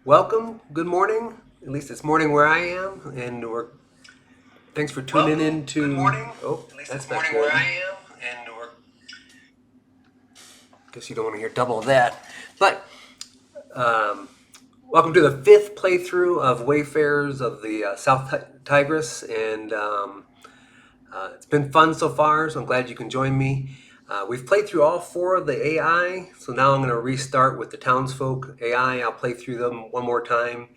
Welcome. Good morning. At least it's morning where I am, and thanks for tuning in Good to. morning. Oh, At least that's it's not morning good. where I am, and we're Guess you don't want to hear double of that. But welcome to the fifth playthrough of Wayfarers of the South Tigris, and it's been fun so far. So I'm glad you can join me. We've played through all four of the AI, so now I'm going to restart with the townsfolk AI. I'll play through them one more time,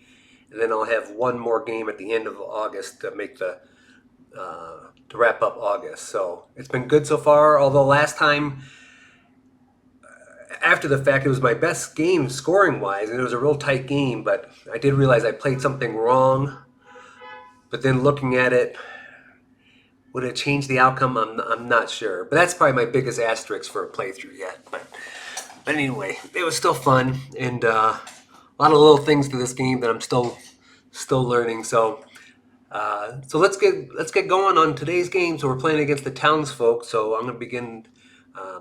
and then I'll have one more game at the end of August to make to wrap up August. So it's been good so far. Although last time, after the fact, it was my best game scoring wise, and it was a real tight game. But I did realize I played something wrong. But then looking at it, would it change the outcome? I'm not sure. But that's probably my biggest asterisk for a playthrough yet. But anyway, it was still fun, and a lot of little things to this game that I'm still learning. So let's get going on today's game. So we're playing against the townsfolk. So I'm going to begin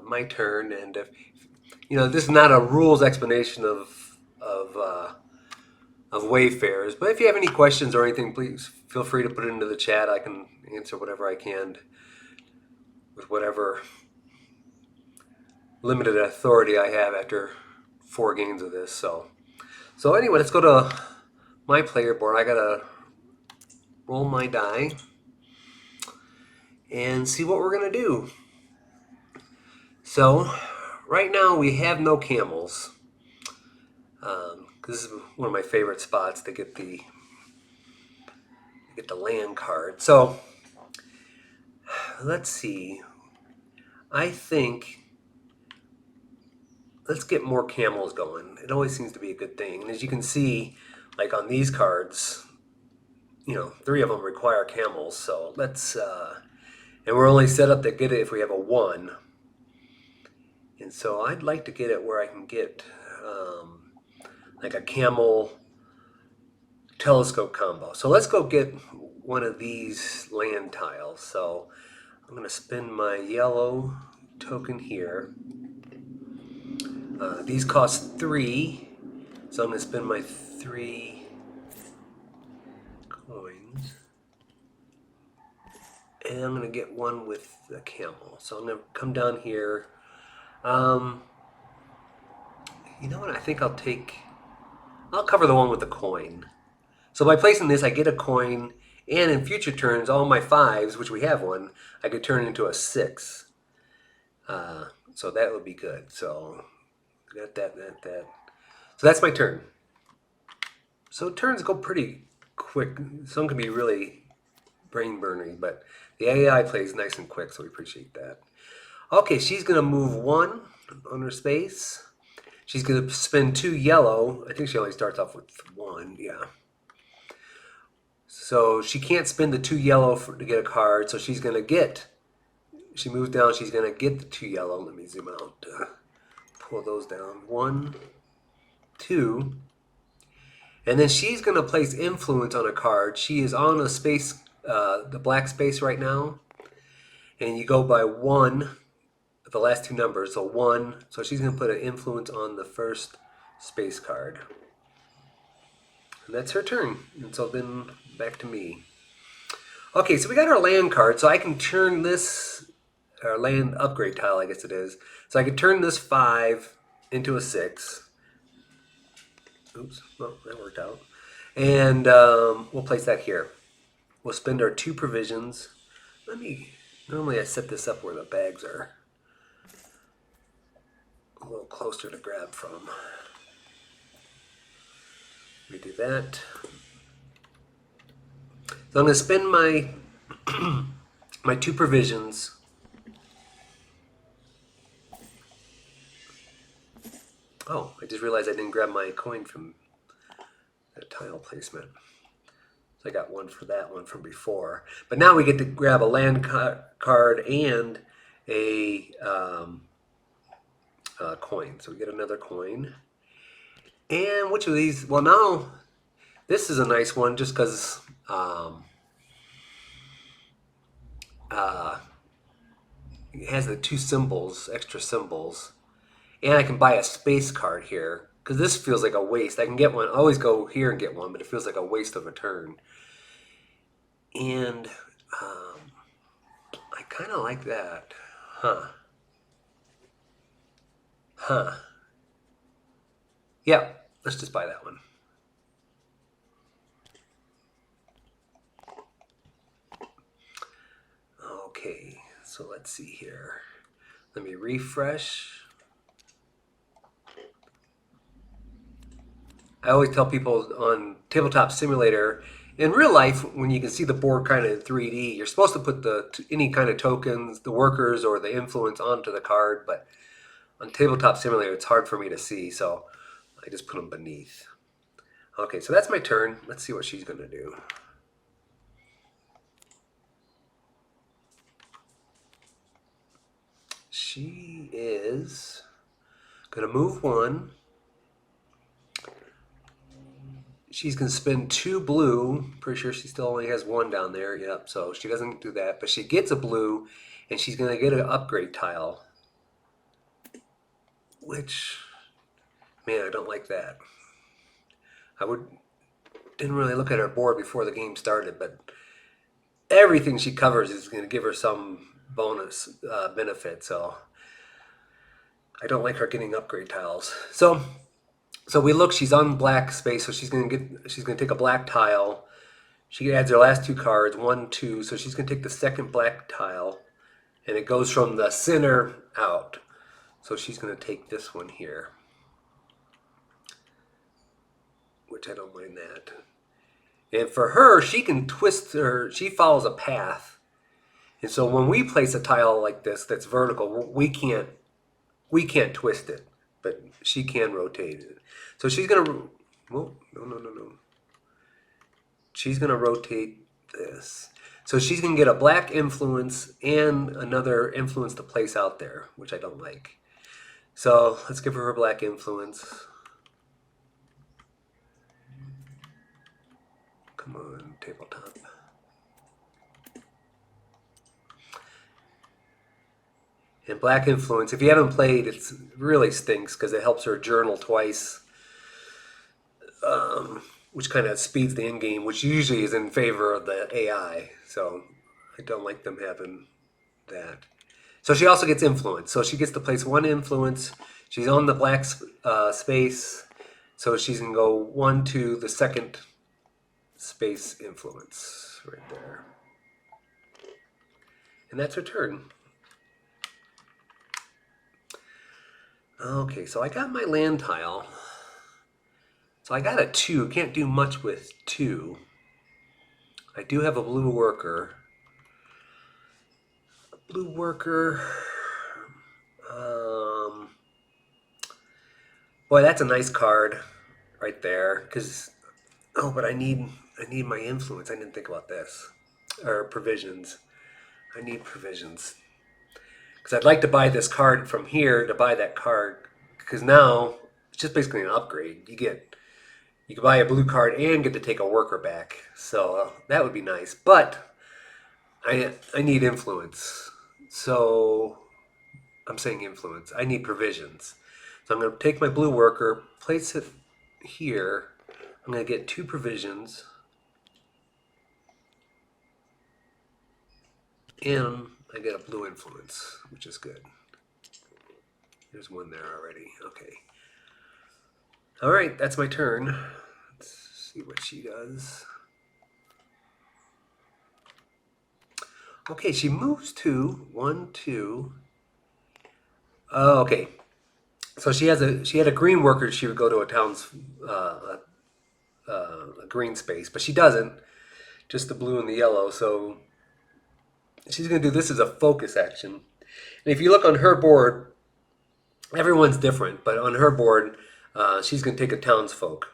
my turn, and if this is not a rules explanation of Wayfarers, but if you have any questions or anything, please feel free to put it into the chat. I can answer whatever I can with whatever limited authority I have after 4 games of this. So anyway, let's go to my player board. I gotta roll my die and see what we're gonna do. So right now we have no camels. This is one of my favorite spots to get the land card. So let's see. I think let's get more camels going. It always seems to be a good thing. And as you can see, like on these cards, 3 of them require camels. So and we're only set up to get it if we have a 1. And so I'd like to get it where I can get like a camel telescope combo. So let's go get one of these land tiles. So I'm going to spend my yellow token here. These cost 3, so I'm going to spend my 3 coins. And I'm going to get one with the camel. So I'm going to come down here. You know what? I think I'll cover the one with the coin. So by placing this, I get a coin, and in future turns, all my 5s, which we have one, I could turn into a 6. So that would be good. So got that. So that's my turn. So turns go pretty quick. Some can be really brain burning, but the AI plays nice and quick, so we appreciate that. Okay, she's gonna move 1 on her space. She's gonna spend 2 yellow. I think she only starts off with 1. Yeah. So she can't spend the 2 yellow to get a card. So she's gonna get. She moves down. She's gonna get the 2 yellow. Let me zoom out. Pull those down. 1, 2. And then she's going to place influence on a card. She is on a space, the black space right now. And you go by 1, the last 2 numbers. So 1. So she's going to put an influence on the first space card. And that's her turn. And so then back to me. Okay, so we got our land card. So I can turn this, our land upgrade tile, I guess it is. So I can turn this 5 into a 6. Oops, well, that worked out. And we'll place that here. We'll spend our 2 provisions. Normally I set this up where the bags are a little closer to grab from. We do that. So I'm going to spend my my 2 provisions. Oh, I just realized I didn't grab my coin from that tile placement. So I got 1 for that, 1 from before. But now we get to grab a land card and a coin. So we get another coin. And which of these? Well, now this is a nice one just because it has the 2 symbols, extra symbols. And I can buy a space card here because this feels like a waste. I can get one, always go here and get one, but it feels like a waste of a turn. And I kind of like that. Yeah, let's just buy that one. Okay, so let's see here. Let me refresh. I always tell people on Tabletop Simulator, in real life, when you can see the board kind of in 3D, you're supposed to put any kind of tokens, the workers or the influence onto the card, but on Tabletop Simulator, it's hard for me to see, so I just put them beneath. Okay, so that's my turn. Let's see what she's going to do. She is going to move one. She's going to spend 2 blue. Pretty sure she still only has 1 down there. Yep, so she doesn't do that. But she gets a blue, and she's going to get an upgrade tile. Which, man, I don't like that. Didn't really look at her board before the game started, but everything she covers is going to give her some bonus benefit. So I don't like her getting upgrade tiles. So we look. She's on black space, so she's going to take a black tile. She adds her last 2 cards, 1, 2. So she's going to take the second black tile, and it goes from the center out. So she's going to take this one here, which I don't mind that. And for her, she can twist her. She follows a path, and so when we place a tile like this that's vertical, we can't twist it, but she can rotate it. So she's gonna, well, no. She's gonna rotate this. So she's gonna get a black influence and another influence to place out there, which I don't like. So let's give her black influence. Come on, tabletop. And black influence, if you haven't played, it really stinks because it helps her journal twice, which kind of speeds the end game, which usually is in favor of the AI. So I don't like them having that. So she also gets influence. So she gets to place 1 influence. She's on the black space. So she's going to go 1 to the second space influence right there. And that's her turn. Okay, so I got my land tile. So I got a 2. Can't do much with 2. I do have a blue worker. Boy, that's a nice card right there. But I need my influence. I didn't think about this. Or provisions. I need provisions. Because I'd like to buy this card from here to buy that card. Because now it's just basically an upgrade. You can buy a blue card and get to take a worker back. So that would be nice. But I need influence. So I'm saying influence. I need provisions. So I'm going to take my blue worker, place it here. I'm going to get 2 provisions. And I get a blue influence, which is good. There's 1 there already. Okay. All right, that's my turn. Let's see what she does. Okay, she moves to 1, 2. Oh, okay. So she had a green worker. She would go to a town's a green space, but she doesn't. Just the blue and the yellow. So she's going to do this as a focus action. And if you look on her board, everyone's different, but on her board, she's going to take a townsfolk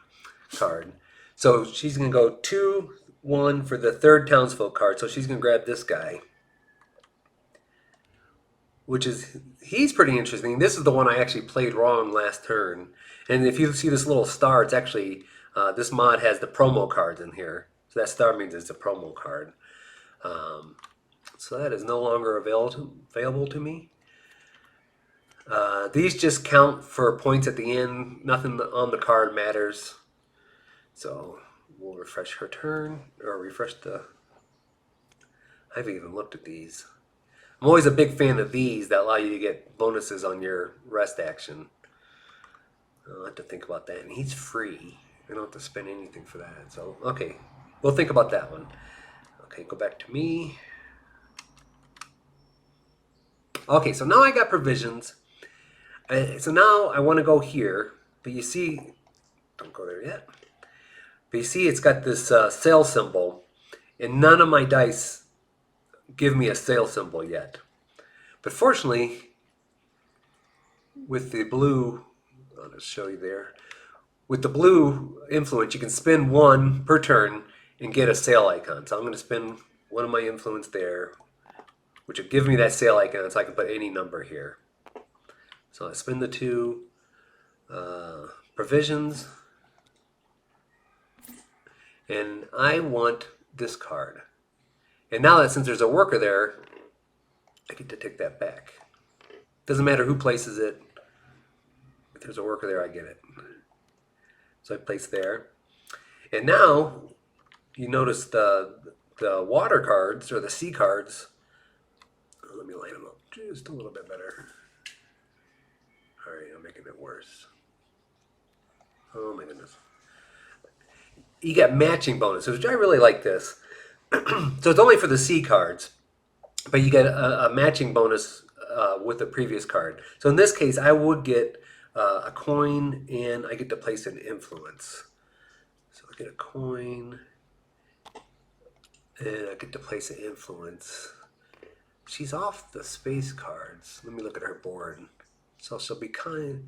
card. So she's going to go 2, 1 for the 3rd townsfolk card. So she's going to grab this guy, he's pretty interesting. This is the one I actually played wrong last turn. And if you see this little star, it's actually, this mod has the promo cards in here. So that star means it's a promo card. So that is no longer available to me. These just count for points at the end. Nothing on the card matters. So we'll refresh her turn, or refresh the... I haven't even looked at these. I'm always a big fan of these that allow you to get bonuses on your rest action. I'll have to think about that. And he's free. I don't have to spend anything for that. So, okay. We'll think about that one. Okay, go back to me. Okay, so now I got provisions. So now I want to go here. But you see... Don't go there yet. But you see it's got this sale symbol. And none of my dice give me a sale symbol yet. But fortunately, with the blue... I'll just show you there. With the blue influence, you can spend one per turn and get a sale icon. So I'm going to spend one of my influence there, which will give me that sale icon, so I can put any number here. So I spend the 2 provisions, and I want this card. And now that since there's a worker there, I get to take that back. Doesn't matter who places it. If there's a worker there, I get it. So I place there. And now, you notice the water cards, or the sea cards. Let me line them up just a little bit better. Alright, I'm making it worse. Oh my goodness. You get matching bonuses, which I really like this. So it's only for the sea cards, but you get a matching bonus with the previous card. So in this case, I would get a coin, and I get to place an influence. So I get a coin, and I get to place an influence. She's off the space cards. Let me look at her board. So she'll be kind...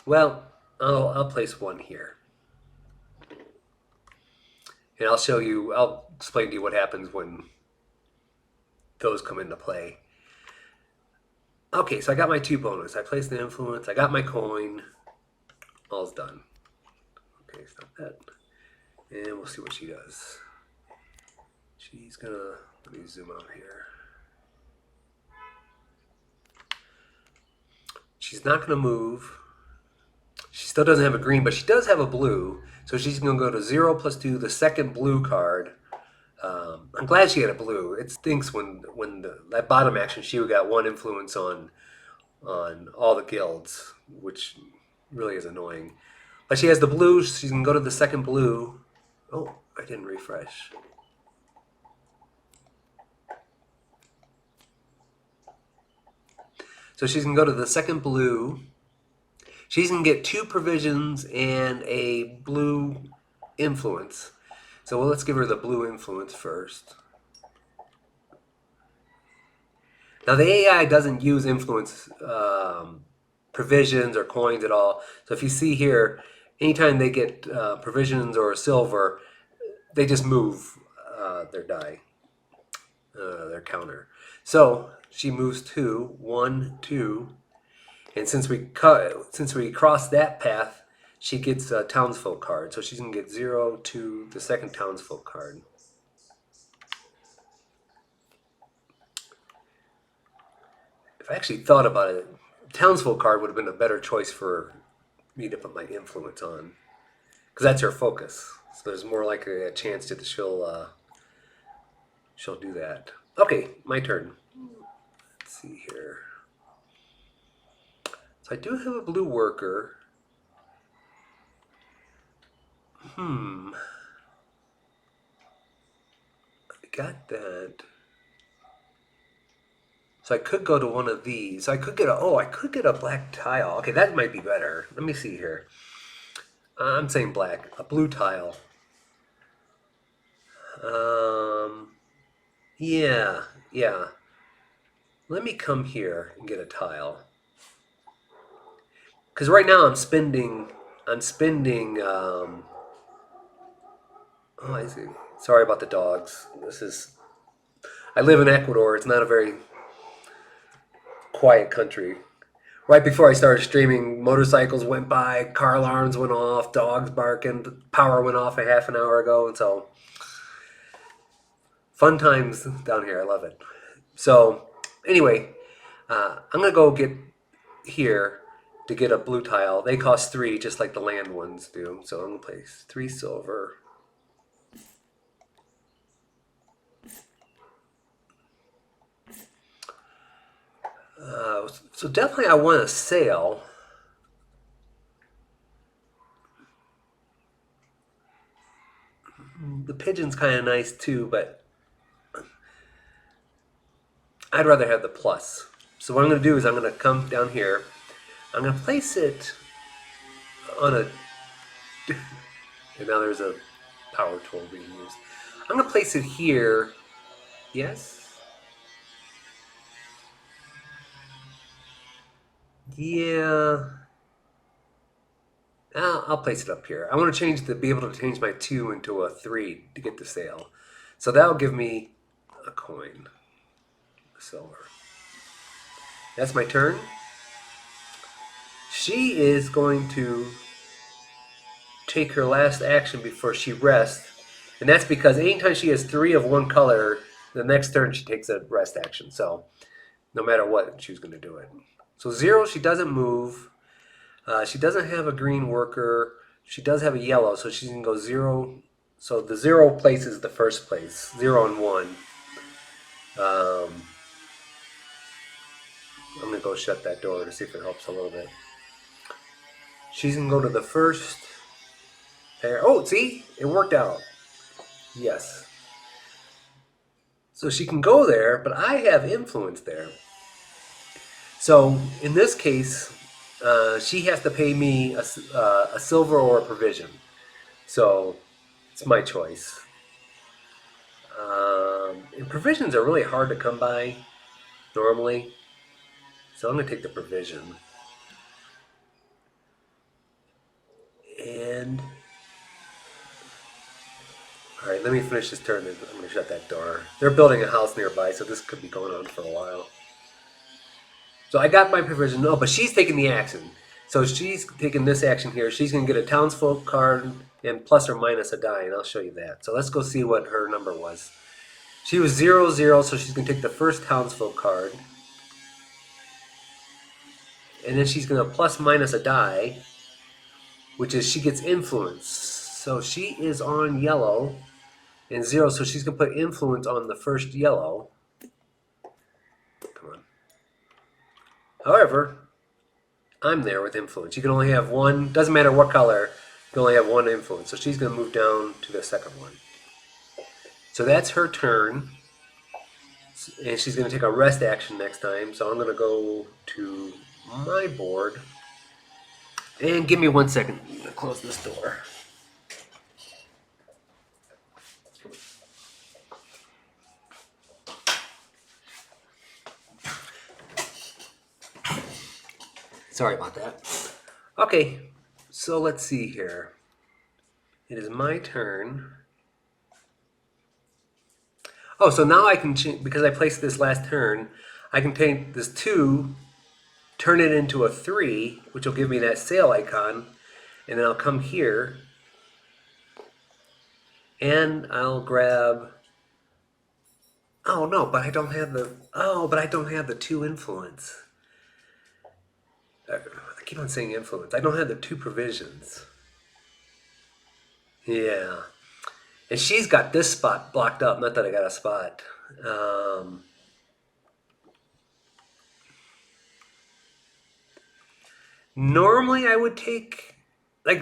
Well, I'll place one here. And I'll show you, I'll explain to you what happens when those come into play. Okay, so I got my 2 bonus. I placed the influence. I got my coin. All's done. Okay, stop that. And we'll see what she does. She's gonna... Let me zoom out here. She's not gonna move. She still doesn't have a green, but she does have a blue. So she's gonna go to 0 + 2, the second blue card. I'm glad she had a blue. It stinks when that bottom action she got 1 influence on all the guilds, which really is annoying. But she has the blue. She's gonna go to the second blue. Oh, I didn't refresh. So she's gonna go to the second blue. She's gonna get 2 provisions and a blue influence. So let's give her the blue influence first. Now the AI doesn't use influence provisions or coins at all. So if you see here, anytime they get provisions or silver, they just move their die, their counter. So she moves 2, 1, 2, and since we crossed that path, she gets a townsfolk card. So she's gonna get 0 to the second townsfolk card. If I actually thought about it, townsfolk card would have been a better choice for me to put my influence on, because that's her focus. So there's more likely a chance that she'll do that. Okay, my turn. Let's see here. So I do have a blue worker. I got that. So I could go to one of these. So I could get a black tile. Okay, that might be better. Let me see here. I'm saying black. A blue tile. Yeah. Let me come here and get a tile. Because right now I'm spending, oh, I see. Sorry about the dogs. I live in Ecuador. It's not a very quiet country. Right before I started streaming, motorcycles went by, car alarms went off, dogs barking, the power went off a half an hour ago, and so Fun times down here. I love it. So anyway, I'm going to go get here to get a blue tile. They cost 3, just like the land ones do. So I'm going to place 3 silver. So definitely I want a sail. The pigeon's kind of nice too, but I'd rather have the plus. So what I'm going to do is I'm going to come down here. I'm going to place it on a... and now there's a power tool being used. I'm going to place it here. Yes? Yeah. I'll place it up here. I want to be able to change my 2 into a 3 to get the sail. So that'll give me a coin. A silver. That's my turn. She is going to take her last action before she rests. And that's because anytime she has 3 of one color, the next turn she takes a rest action. So no matter what, she's going to do it. So 0, she doesn't move. She doesn't have a green worker. She does have a yellow, so she can go 0. So the 0 place is the first place. 0 and 1. I'm going to go shut that door to see if it helps a little bit. She's going to go to the first pair. Oh, see? It worked out. Yes. So she can go there, but I have influence there. So in this case, she has to pay me a silver or a provision. So it's my choice. And provisions are really hard to come by normally. So I'm going to take the provision. And all right, let me finish this turn. I'm going to shut that door. They're building a house nearby, so this could be going on for a while. So I got my provision. No, but she's taking the action. So she's taking this action here. She's going to get a townsfolk card and plus or minus a die, and I'll show you that. So let's go see what her number was. She was 0, 0, so she's going to take the first townsfolk card. And then she's going to plus minus a die, which is she gets influence. So she is on yellow and 0, so she's going to put influence on the first yellow. Come on. However, I'm there with influence. You can only have one, doesn't matter what color, you can only have one influence. So she's going to move down to the second one. So that's her turn. And she's going to take a rest action next time. So I'm going to go to my board. And give me 1 second to close this door. Sorry about that. Okay, so let's see here. It is my turn. Oh, so now I can change, because I placed this last turn, I can take this 2, turn it into a 3, which will give me that sail icon, and then I'll come here, and I'll grab, oh no, but I don't have the 2 influence. I keep on saying influence. I don't have the 2 provisions. Yeah. And she's got this spot blocked up. Not that I got a spot. Normally I would take, like,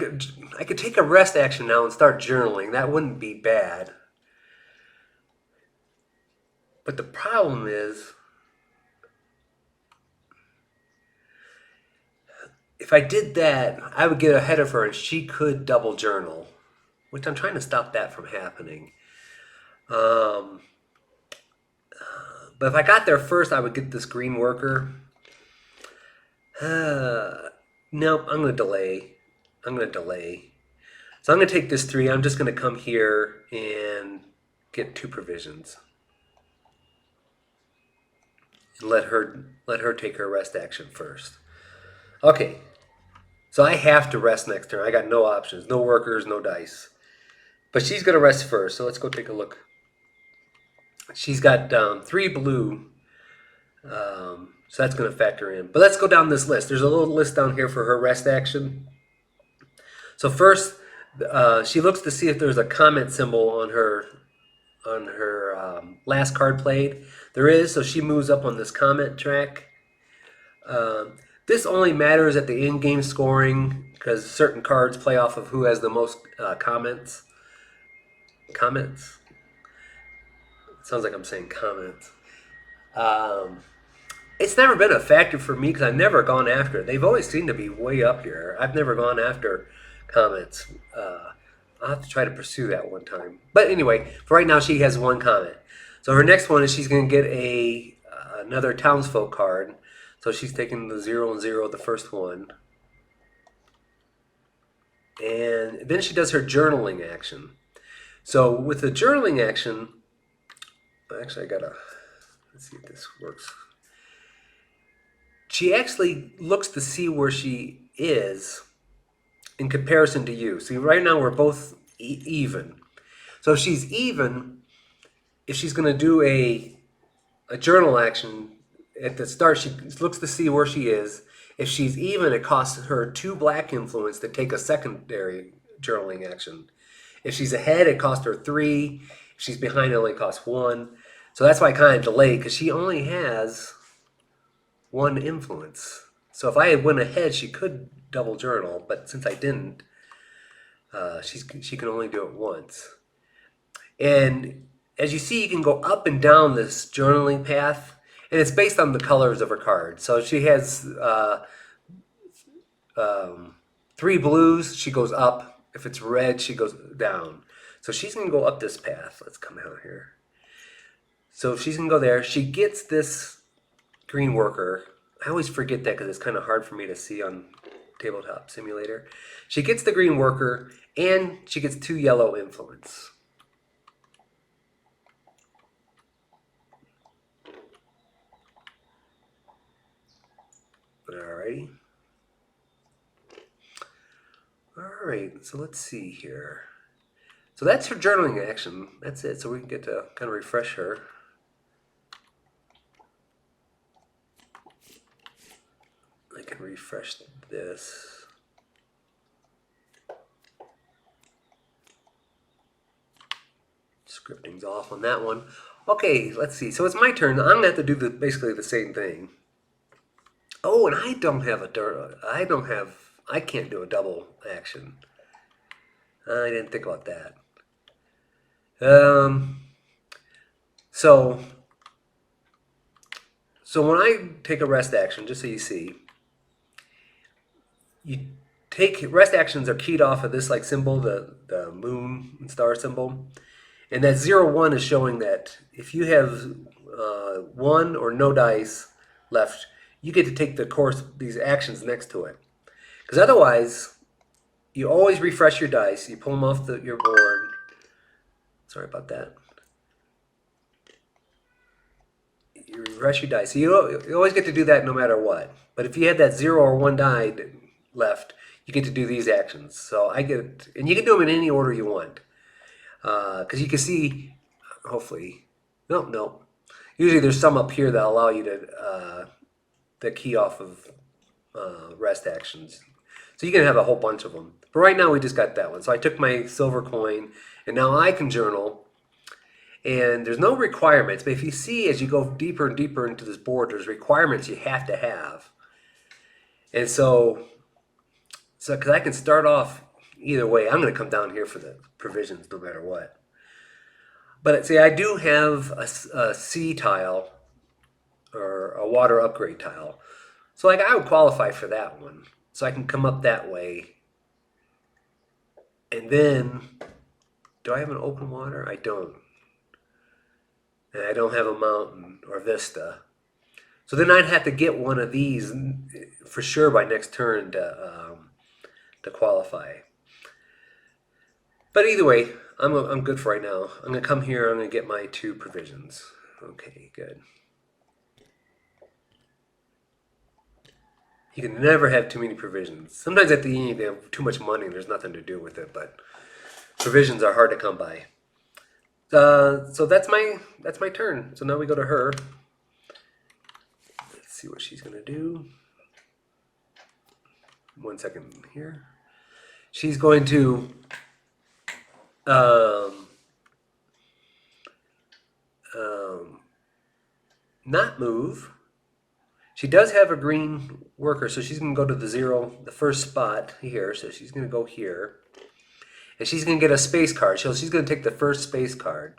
I could take a rest action now and start journaling. That wouldn't be bad. But the problem is, if I did that, I would get ahead of her and she could double journal, which I'm trying to stop that from happening. But if I got there first, I would get this green worker. No, I'm going to delay. So I'm going to take this 3. I'm just going to come here and get 2 provisions. And let her take her rest action first. Okay. So I have to rest next turn. I got no options. No workers, no dice. But she's going to rest first. So let's go take a look. She's got 3 blue, so that's going to factor in. But let's go down this list. There's a little list down here for her rest action. So first, she looks to see if there's a comment symbol on her last card played. There is, so she moves up on this comment track. This only matters at the in-game scoring because certain cards play off of who has the most comments. Comments? It sounds like I'm saying comments. It's never been a factor for me because I've never gone after it. They've always seemed to be way up here. I've never gone after comments. I'll have to try to pursue that one time. But anyway, for right now, she has 1 comment. So her next one is she's going to get another townsfolk card. So she's taking the 0 and 0, the first one. And then she does her journaling action. So with the journaling action, actually let's see if this works. She actually looks to see where she is in comparison to you. See, right now we're both even. So if she's even, if she's going to do a journal action at the start, she looks to see where she is. If she's even, it costs her 2 black influence to take a secondary journaling action. If she's ahead, it costs her 3. If she's behind, it only costs 1. So that's why I kind of delayed, because she only has 1 influence. So if I had went ahead, she could double journal, but since I didn't, she can only do it once. And as you see, you can go up and down this journaling path, and it's based on the colors of her card. So if she has 3 blues, she goes up. If it's red, she goes down. So she's going to go up this path. Let's come out here. So she's going to go there. She gets this green worker. I always forget that because it's kind of hard for me to see on Tabletop Simulator. She gets the green worker, and she gets 2 yellow influence. Alrighty. Alright, so let's see here. So that's her journaling action. That's it. So we can get to kind of refresh her. I can refresh this. Scripting's off on that one. Okay, let's see. So it's my turn. I'm gonna have to do basically the same thing. Oh, and I can't do a double action. I didn't think about that. So when I take a rest action, just so you see, rest actions are keyed off of this like symbol, the moon and star symbol. And that 0-1 is showing that if you have 1 or no dice left, you get to take these actions next to it. Because otherwise, you always refresh your dice. You pull them off your board. Sorry about that. You refresh your dice. So you always get to do that no matter what. But if you had that 0 or 1 die left, you get to do these actions. So and you can do them in any order you want. Because you can see, hopefully, no. Usually there's some up here that allow you to key off of rest actions. So you can have a whole bunch of them. But right now we just got that one. So I took my silver coin, and now I can journal. And there's no requirements, but if you see as you go deeper and deeper into this board, there's requirements you have to have. And so because I can start off either way, I'm going to come down here for the provisions no matter what. But see, I do have a sea tile or a water upgrade tile. So like I would qualify for that one. So I can come up that way. And then, do I have an open water? I don't. And I don't have a mountain or vista. So then I'd have to get one of these for sure by next turn to qualify. But either way, I'm good for right now. I'm going to come here, I'm going to get my 2 provisions. Okay, good. You can never have too many provisions. Sometimes at the end, they have too much money and there's nothing to do with it, but provisions are hard to come by. So that's my turn. So now we go to her. Let's see what she's gonna do. 1 second here. She's going to um, um, not move. She does have a green worker, so she's going to go to the first spot here. So she's going to go here. And she's going to get a space card. So she's going to take the first space card.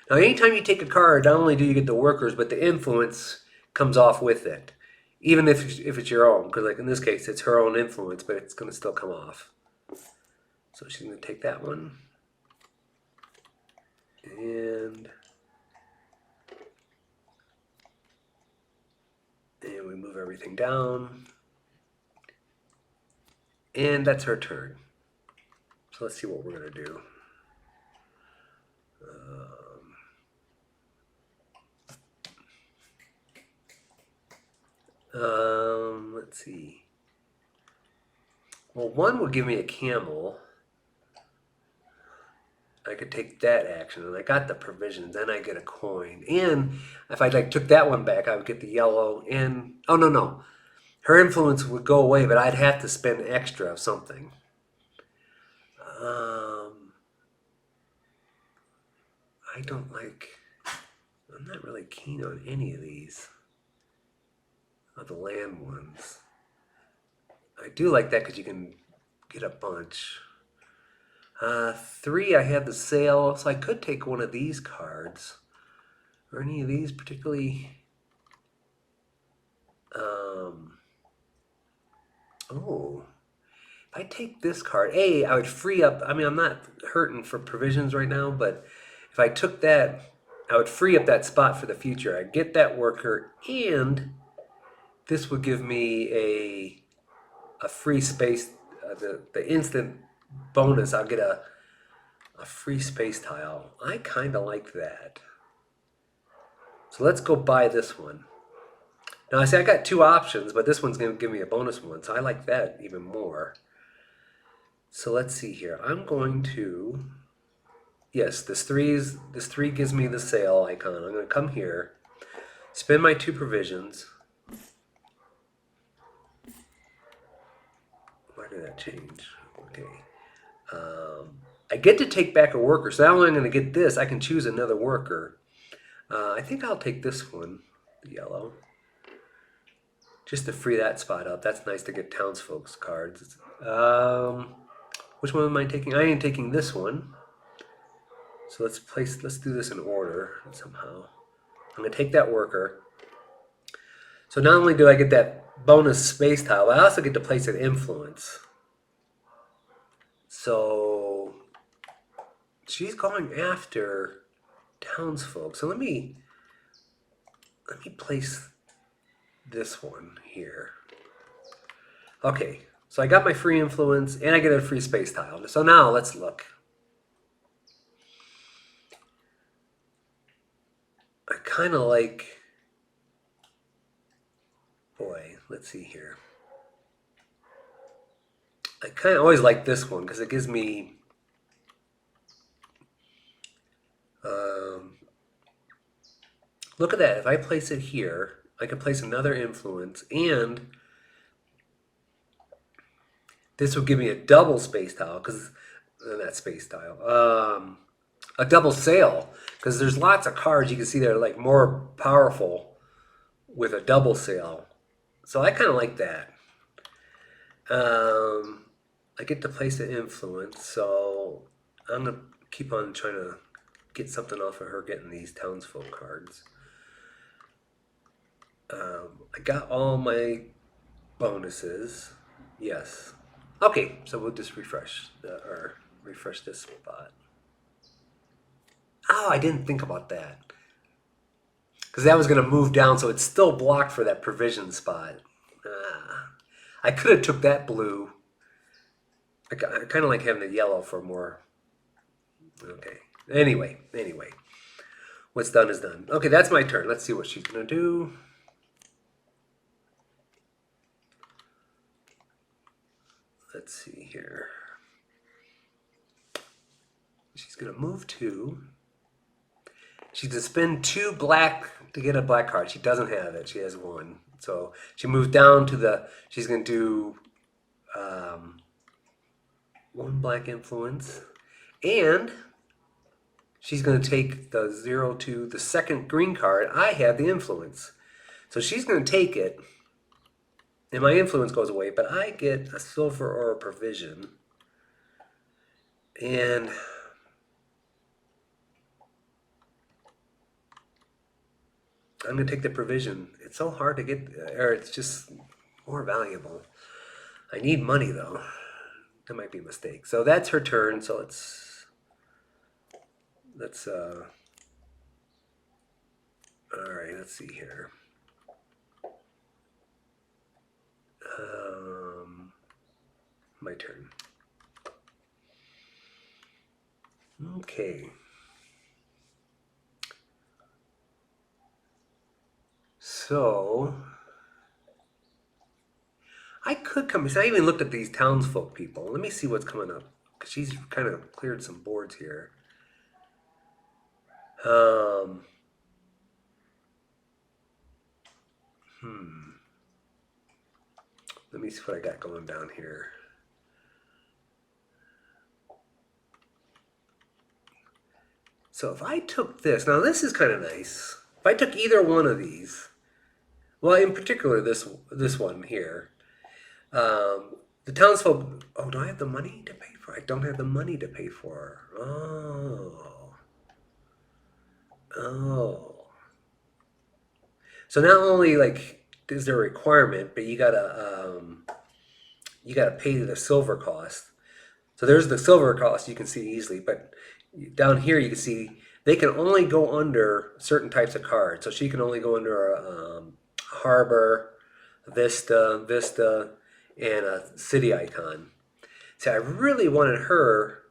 Now, anytime you take a card, not only do you get the workers, but the influence comes off with it. Even if it's your own. Because like in this case, it's her own influence, but it's going to still come off. So she's going to take that one. And we move everything down. And that's her turn. So let's see what we're going to do. Let's see. Well, one would give me a camel. I could take that action, and I got the provisions. Then I get a coin, and if I like took that one back, I would get the yellow. And oh no, her influence would go away, but I'd have to spend extra of something. I don't like. I'm not really keen on any of these. Of the land ones. I do like that because you can get a bunch. 3, I have the sale, so I could take one of these cards. Or any of these particularly. Oh. If I take this card, I would free up. I mean, I'm not hurting for provisions right now, but if I took that, I would free up that spot for the future. I'd get that worker, and this would give me a free space. The instant bonus, I'll get a free space tile. I kind of like that. So let's go buy this one. Now I see I got 2 options, but this one's going to give me a bonus one, so I like that even more. So let's see here. I'm going to, yes, this 3 gives me the sale icon. I'm going to come here, spend my 2 provisions. Why did that change? Okay. I get to take back a worker. So not only am I going to get this, I can choose another worker. I think I'll take this one, the yellow, just to free that spot up. That's nice to get townsfolk's cards. Which one am I taking? I am taking this one. So let's do this in order somehow. I'm going to take that worker. So not only do I get that bonus space tile, but I also get to place an influence. So she's going after townsfolk. So let me place this one here. Okay, so I got my free influence and I get a free space tile. So now let's look. I kind of like, boy, let's see here. I kind of always like this one because it gives me look at that. If I place it here, I can place another influence, and this will give me a double space tile because not space tile, a double sail because there's lots of cards you can see that are like more powerful with a double sail. So I kind of like that. I get to place an influence, so I'm gonna keep on trying to get something off of her getting these townsfolk cards. I got all my bonuses. Yes. Okay, so we'll just refresh this spot. Oh, I didn't think about that. Because that was going to move down, so it's still blocked for that provision spot. I could have took that blue. I kind of like having the yellow for more. Okay. Anyway. What's done is done. Okay, that's my turn. Let's see what she's going to do. Let's see here. She's going to move 2. She's going to spend 2 black to get a black card. She doesn't have it. She has 1. So she moves down to the, she's going to do 1 black influence. And she's going to take the 0 to the second green card. I have the influence. So she's going to take it. And my influence goes away, but I get a silver or a provision. And I'm going to take the provision. It's so hard to get, or it's just more valuable. I need money, though. That might be a mistake. So that's her turn, so all right, let's see here. My turn. Okay. So I could come. So I even looked at these townsfolk people. Let me see what's coming up, because she's kind of cleared some boards here. Let me see what I got going down here. So if I took this, now this is kind of nice. If I took either one of these, well, in particular this one here, the townsfolk. Oh, do I have the money to pay for? I don't have the money to pay for. Oh. So not only like is there a requirement, but you gotta pay the silver cost. So there's the silver cost you can see easily, but down here you can see they can only go under certain types of cards. So she can only go under a harbor, vista, and a city icon. So I really wanted her,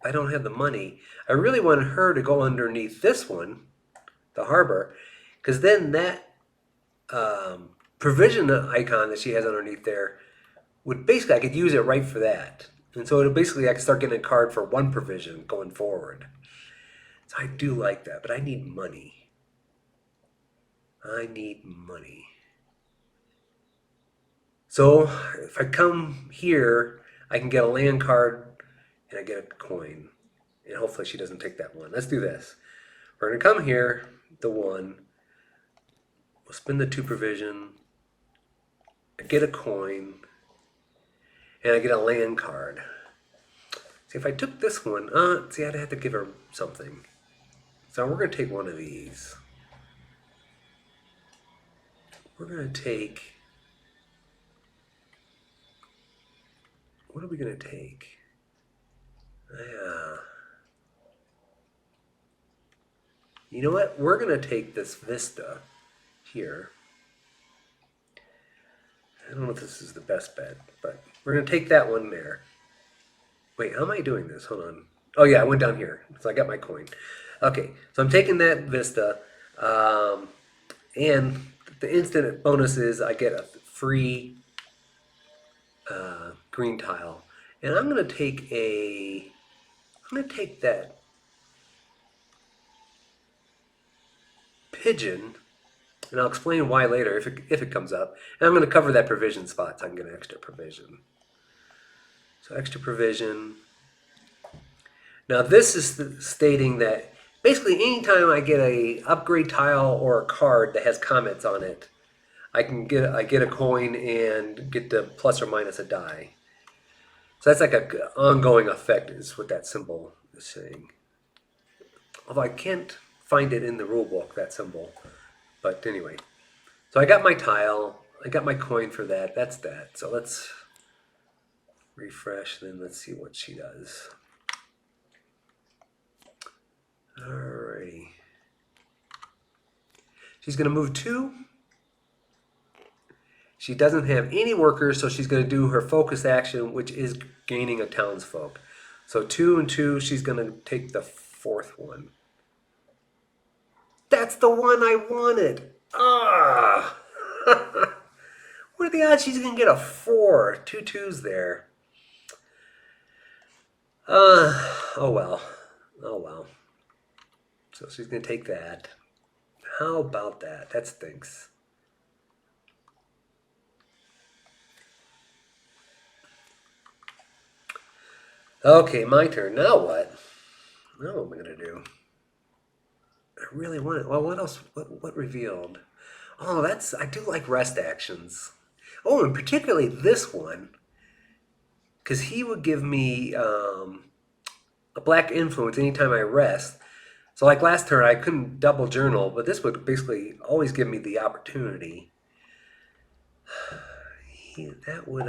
I don't have the money, I really wanted her to go underneath this one, the harbor, because then that provision icon that she has underneath there would basically, I could use it right for that. And so it'll basically, I can start getting a card for 1 provision going forward. So I do like that, but I need money. I need money. So if I come here, I can get a land card and I get a coin. And hopefully she doesn't take that one. Let's do this. We're going to come here, the 1. We'll spend the 2 provision. I get a coin. And I get a land card. See, if I took this one, see, I'd have to give her something. So we're going to take one of these. We're going to take... What are we going to take? You know what? We're going to take this Vista here. I don't know if this is the best bet, but we're going to take that one there. Wait, how am I doing this? Hold on. Oh, yeah, I went down here. So I got my coin. Okay, so I'm taking that Vista. And the instant bonus is I get a free green tile. And I'm going to take that pigeon, and I'll explain why later if it comes up. And I'm going to cover that provision spot so I can get an extra provision. So extra provision. Now this is stating that basically anytime I get a upgrade tile or a card that has comments on it, I get a coin and get the plus or minus a die. So that's like an ongoing effect is what that symbol is saying. Although I can't find it in the rule book, that symbol. But anyway. So I got my tile. I got my coin for that. That's that. So let's refresh. Then let's see what she does. Alrighty. She's going to move 2. She doesn't have any workers, so she's going to do her focus action, which is gaining a townsfolk. So 2 and 2, she's going to take the 4th one. That's the one I wanted. Ah! What are the odds she's going to get a 4? 2 2s there. Oh well. Oh well. So she's going to take that. How about that? That stinks. Okay, my turn. Now what? Now what am I going to do? I really want it. Well, what else? What revealed? Oh, I do like rest actions. Oh, and particularly this one, because he would give me a black influence anytime I rest. So like last turn, I couldn't double journal, but this would basically always give me the opportunity. That would,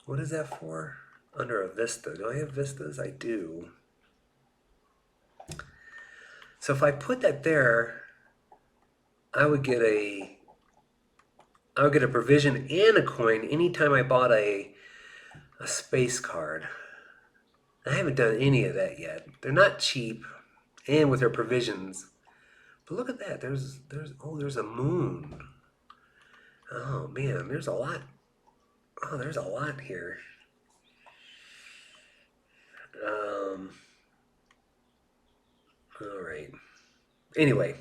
what is that for? Under a vista. Do I have vistas? I do. So if I put that there, I would get a provision and a coin anytime I bought a space card. I haven't done any of that yet. They're not cheap, and with their provisions. But look at that. There's a moon. Oh man, there's a lot. Oh, there's a lot here. All right. Anyway,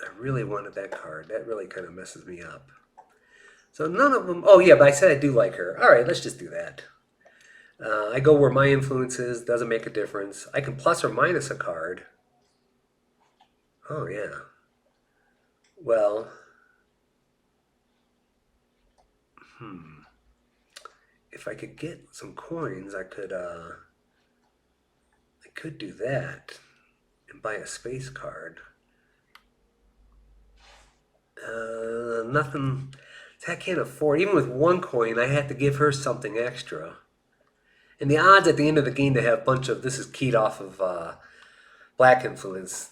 I really wanted that card. That really kind of messes me up. So none of them. Oh yeah, but I said I do like her. All right, let's just do that. I go where my influence is. Doesn't make a difference. I can plus or minus a card. Oh yeah. Well. If I could get some coins, I could do that and buy a space card. Nothing. I can't afford. Even with one coin, I have to give her something extra. And the odds at the end of the game to have a bunch of, this is keyed off of black influence,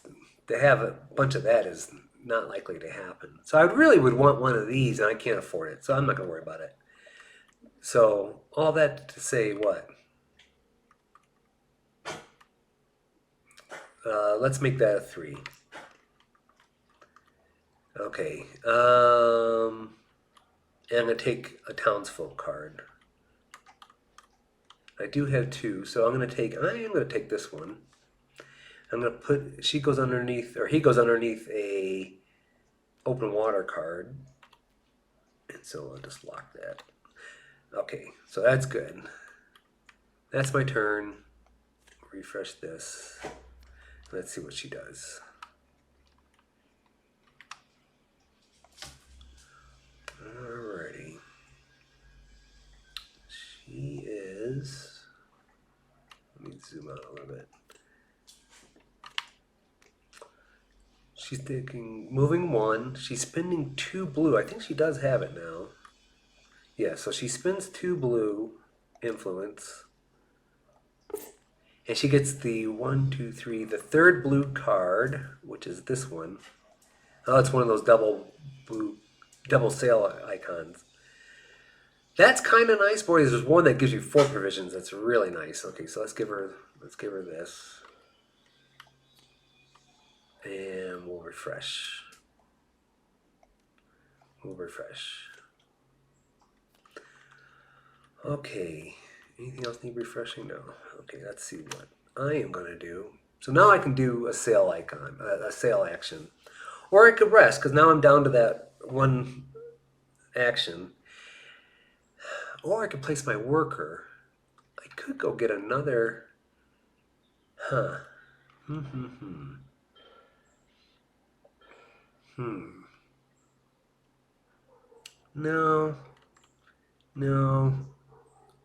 to have a bunch of that is not likely to happen. So I really would want one of these, and I can't afford it. So I'm not going to worry about it. So all that to say what? Let's make that a 3. Okay. And I'm going to take a townsfolk card. I do have 2, so I am going to take this one. I'm going to put, she goes underneath, or he goes underneath a open water card. And so I'll just lock that. Okay, so that's good. That's my turn. Refresh this. Let's see what she does. Alrighty. She is... Let me zoom out a little bit. She's moving 1. She's spending 2 blue. I think she does have it now. Yeah, so she spends 2 blue influence. And she gets the 1, 2, 3, the 3rd blue card, which is this one. Oh, it's one of those double sail icons. That's kind of nice, boys. There's one that gives you 4 provisions. That's really nice. Okay, so let's give her this. And we'll refresh. Okay. Anything else need refreshing? No. Okay, let's see what I am going to do. So now I can do a sail icon, a sail action. Or I could rest, because now I'm down to that one action. Or I could place my worker. I could go get another... No.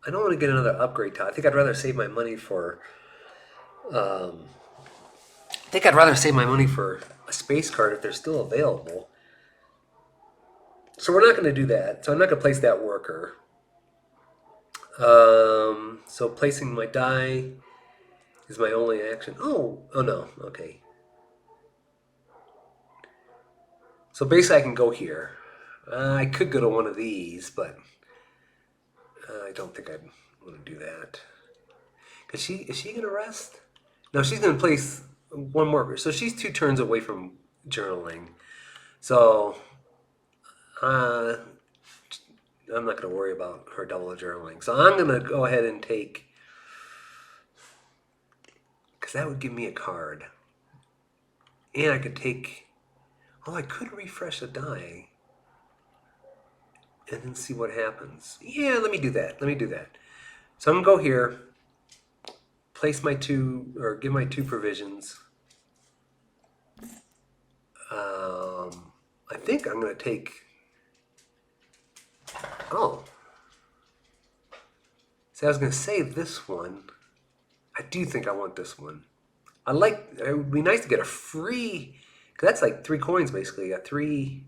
I don't want to get another upgrade tile. I think I'd rather save my money for... a space card if they're still available. So we're not going to do that. So I'm not going to place that worker. So placing my die is my only action. Oh no. Okay. So basically I can go here. I could go to one of these, but I don't think I'd want to do that. Is she going to rest? No, she's going to place one more. So she's 2 turns away from journaling. So I'm not going to worry about her double journaling. So I'm going to go ahead and take because that would give me a card. And I could take, oh, I could refresh a die and then see what happens. Yeah, let me do that. Let me do that. So I'm going to go here, place my 2, or give my 2 provisions. I think I'm going to take, oh. See, I was going to say this one. I do think I want this one. It would be nice to get a free, because that's like 3 coins basically. You got 3.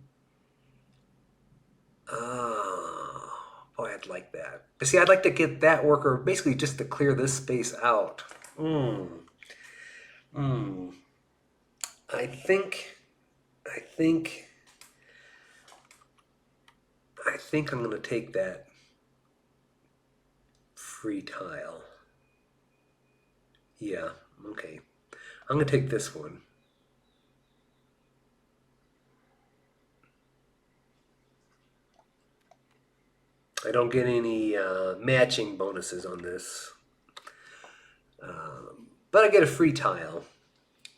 Boy, I'd like that. But see, I'd like to get that worker basically just to clear this space out. I think I'm going to take that free tile. Yeah, okay. I'm going to take this one. I don't get any matching bonuses on this. But I get a free tile.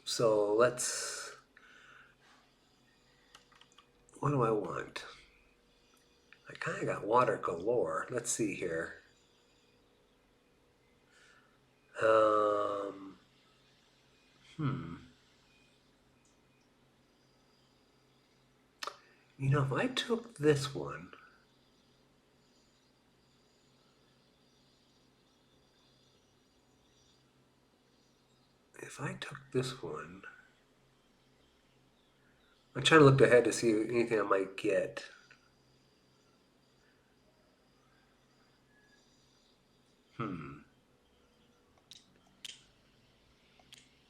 So let's... What do I want? I kind of got water galore. Let's see here. You know, if I took this one... If I took this one... I'm trying to look ahead to see anything I might get.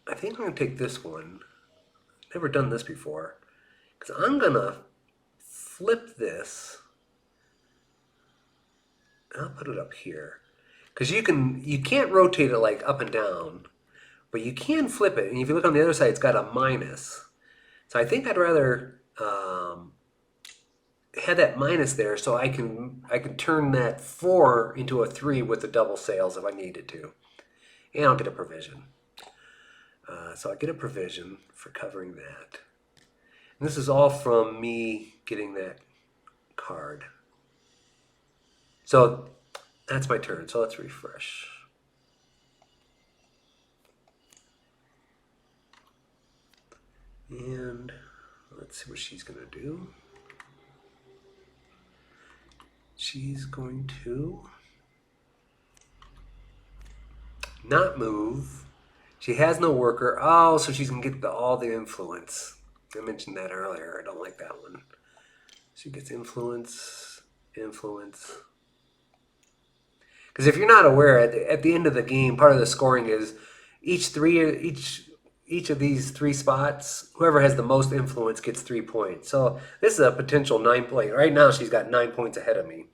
I think I'm going to take this one. Never done this before. Because I'm going to flip this. I'll put it up here. Because you can't rotate it like up and down. But you can flip it. And if you look on the other side, it's got a minus. So I think I'd rather have that minus there so I can turn that 4 into a 3 with the double sails if I needed to. And I'll get a provision. So I get a provision for covering that. And this is all from me getting that card. So that's my turn. So let's refresh. And let's see what she's going to do. She's going to not move. She has no worker. Oh, so she's going to get all the influence. I mentioned that earlier. I don't like that one. She gets influence. Because if you're not aware, at the end of the game, part of the scoring is each of these 3 spots, whoever has the most influence gets 3 points. So this is a potential 9 point. Right now, she's got 9 points ahead of me.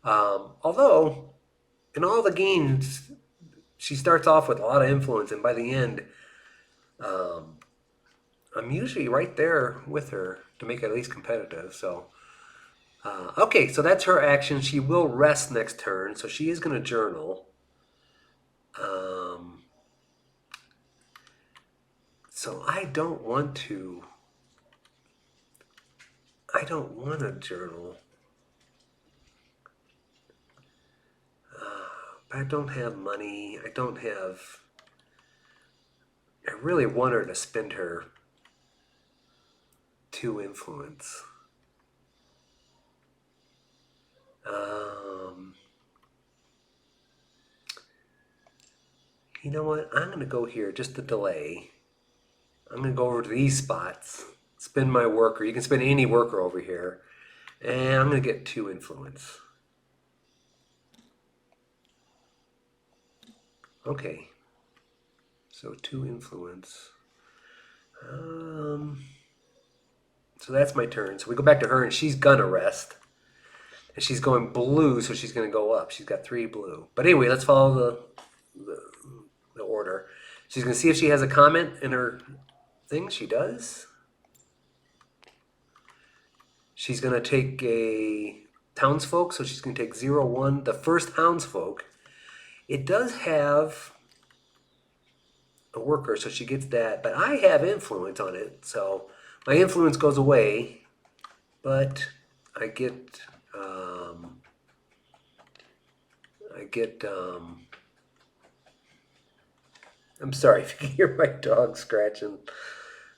Although, in all the games, she starts off with a lot of influence, and by the end, I'm usually right there with her to make it at least competitive. So, okay, so that's her action. She will rest next turn, so she is going to journal. So I don't want to journal. But I don't have money. I really want her to spend her 2 influence. You know what? I'm going to go here just to delay. I'm going to go over to these spots, spend my worker. You can spend any worker over here. And I'm going to get 2 influence. Okay. So 2 influence. So that's my turn. So we go back to her, and she's going to rest. And she's going blue, so she's going to go up. She's got 3 blue. But anyway, let's follow the order. She's going to see if she has a comment in her thing. She does. She's going to take a townsfolk, so she's going to take 0-1. The first townsfolk. It does have... a worker, so she gets that. But I have influence on it, so my influence goes away. But I get, I'm sorry if you can hear my dog scratching.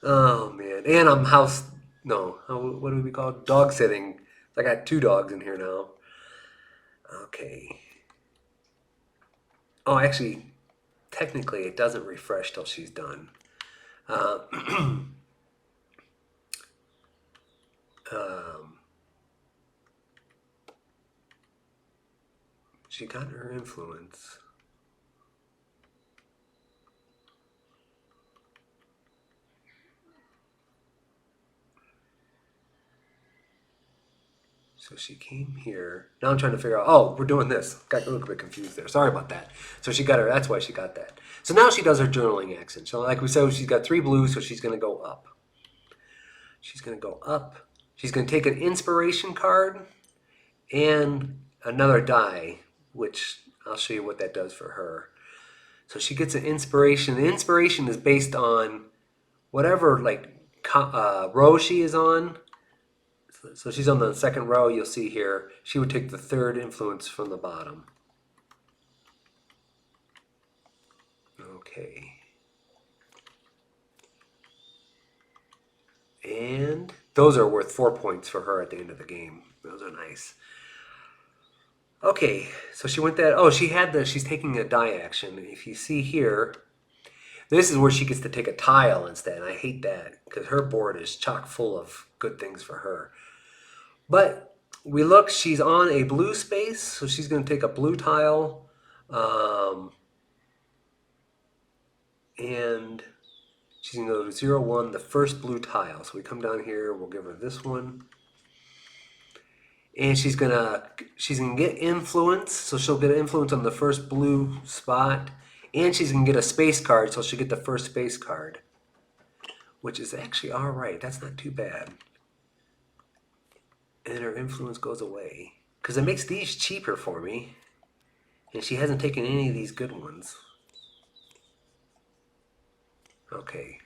Oh man, and I'm what do we call it? Dog sitting. I got 2 dogs in here now. Okay. Oh, actually, technically it doesn't refresh till she's done. Uh, um, she got her influence. So she came here. Now I'm trying to figure out, oh, we're doing this. Got a little bit confused there. Sorry about that. So she got her, that's why she got that. So now she does her journaling action. So like we said, she's got 3 blues, so she's going to go up. She's going to go up. She's going to take an inspiration card and another die, which I'll show you what that does for her. So she gets an inspiration. The inspiration is based on whatever row she is on. So she's on the 2nd row, you'll see here. She would take the 3rd influence from the bottom. Okay. And those are worth 4 points for her at the end of the game. Those are nice. Okay, so she went that. Oh, she's taking a die action. If you see here, this is where she gets to take a tile instead. And I hate that because her board is chock full of good things for her. But we look, she's on a blue space, so she's going to take a blue tile. And she's going to go to 0, 1, the first blue tile. So we come down here, we'll give her this one. And she's gonna get influence, so she'll get influence on the first blue spot. And she's going to get a space card, so she'll get the first space card. Which is actually alright, that's not too bad. And her influence goes away. Because it makes these cheaper for me. And she hasn't taken any of these good ones. Okay.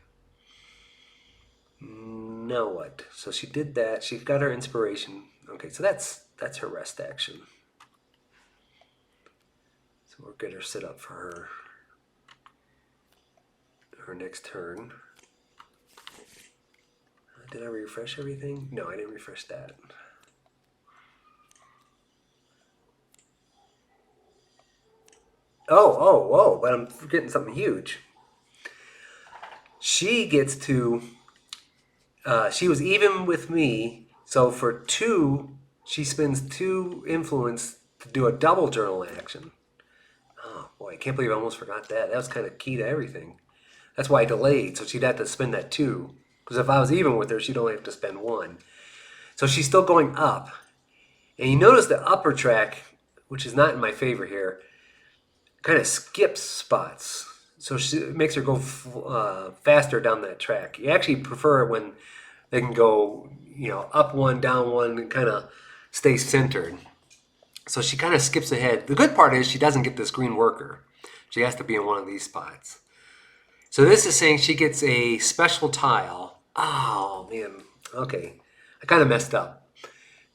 Now what? So she did that. She got her inspiration. Okay, so that's her rest action. So we'll get her set up for her next turn. Did I refresh everything? No, I didn't refresh that. Oh, but I'm forgetting something huge. She gets to, she was even with me, so for 2, she spends 2 influence to do a double journal action. Oh boy, I can't believe I almost forgot that. That was kind of key to everything. That's why I delayed, so she'd have to spend that 2. Because if I was even with her, she'd only have to spend 1. So she's still going up. And you notice the upper track, which is not in my favor here, kind of skips spots. So it makes her go faster down that track. You actually prefer it when they can go, up 1, down 1, and kind of stay centered. So she kind of skips ahead. The good part is she doesn't get this green worker. She has to be in one of these spots. So this is saying she gets a special tile. Oh, man. Okay. I kind of messed up.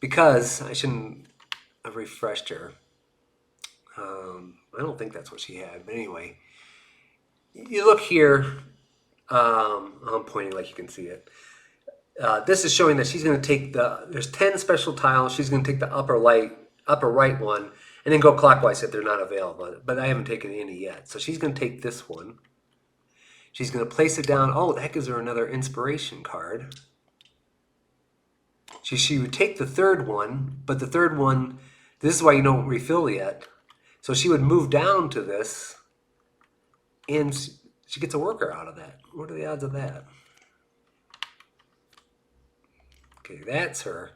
Because I shouldn't have refreshed her. I don't think that's what she had. But anyway. You look here. I'm pointing like you can see it. This is showing that she's going to take there's 10 special tiles. She's going to take the upper right one. And then go clockwise if they're not available. But I haven't taken any yet. So she's going to take this one. She's going to place it down. Oh, that gives her another inspiration card. She would take the 3rd one, but the 3rd one, this is why you don't refill yet. So she would move down to this, and she gets a worker out of that. What are the odds of that? Okay, that's her.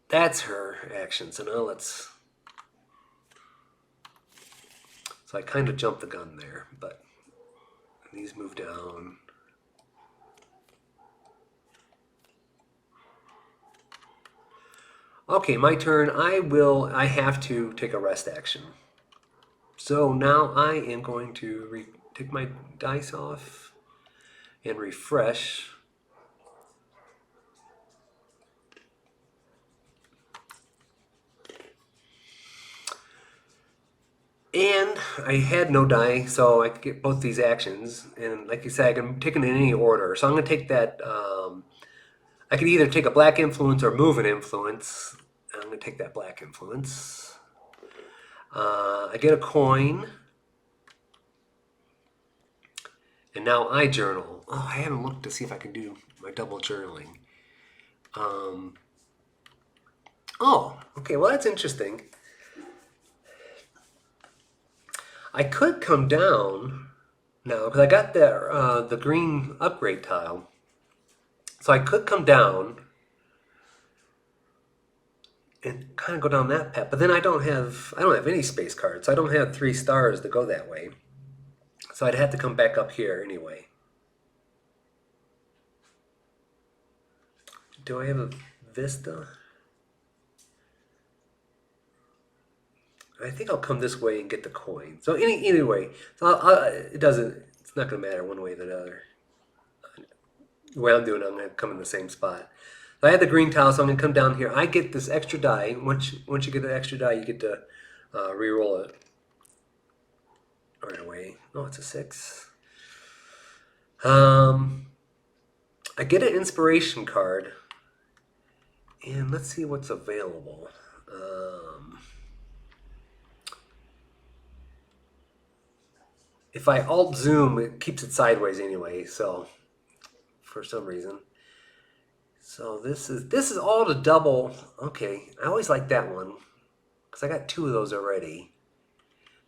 That's her action. So now let's... So I kind of jumped the gun there, but these move down. Okay, my turn. I have to take a rest action. So now I am going to take my dice off and refresh. And I had no die, so I could get both these actions. And like you said, I can take it in any order. So I'm going to take that. I could either take a black influence or move an influence. I'm going to take that black influence. I get a coin. And now I journal. Oh, I haven't looked to see if I can do my double journaling. Oh, okay, well, that's interesting. I could come down now because I got the green upgrade tile. So I could come down and kind of go down that path. But then I don't have any space cards. So I don't have 3 stars to go that way. So I'd have to come back up here anyway. Do I have a vista? I think I'll come this way and get the coin. So anyway, so it's not going to matter one way or the other. The way I'm doing it, I'm going to come in the same spot. So I had the green tile, so I'm going to come down here. I get this extra die. Once you get the extra die, you get to re-roll it right away. Oh, it's a 6. I get an inspiration card. And let's see what's available. If I alt zoom, it keeps it sideways anyway, so for some reason. So this is all to double. Okay, I always like that one because I got 2 of those already.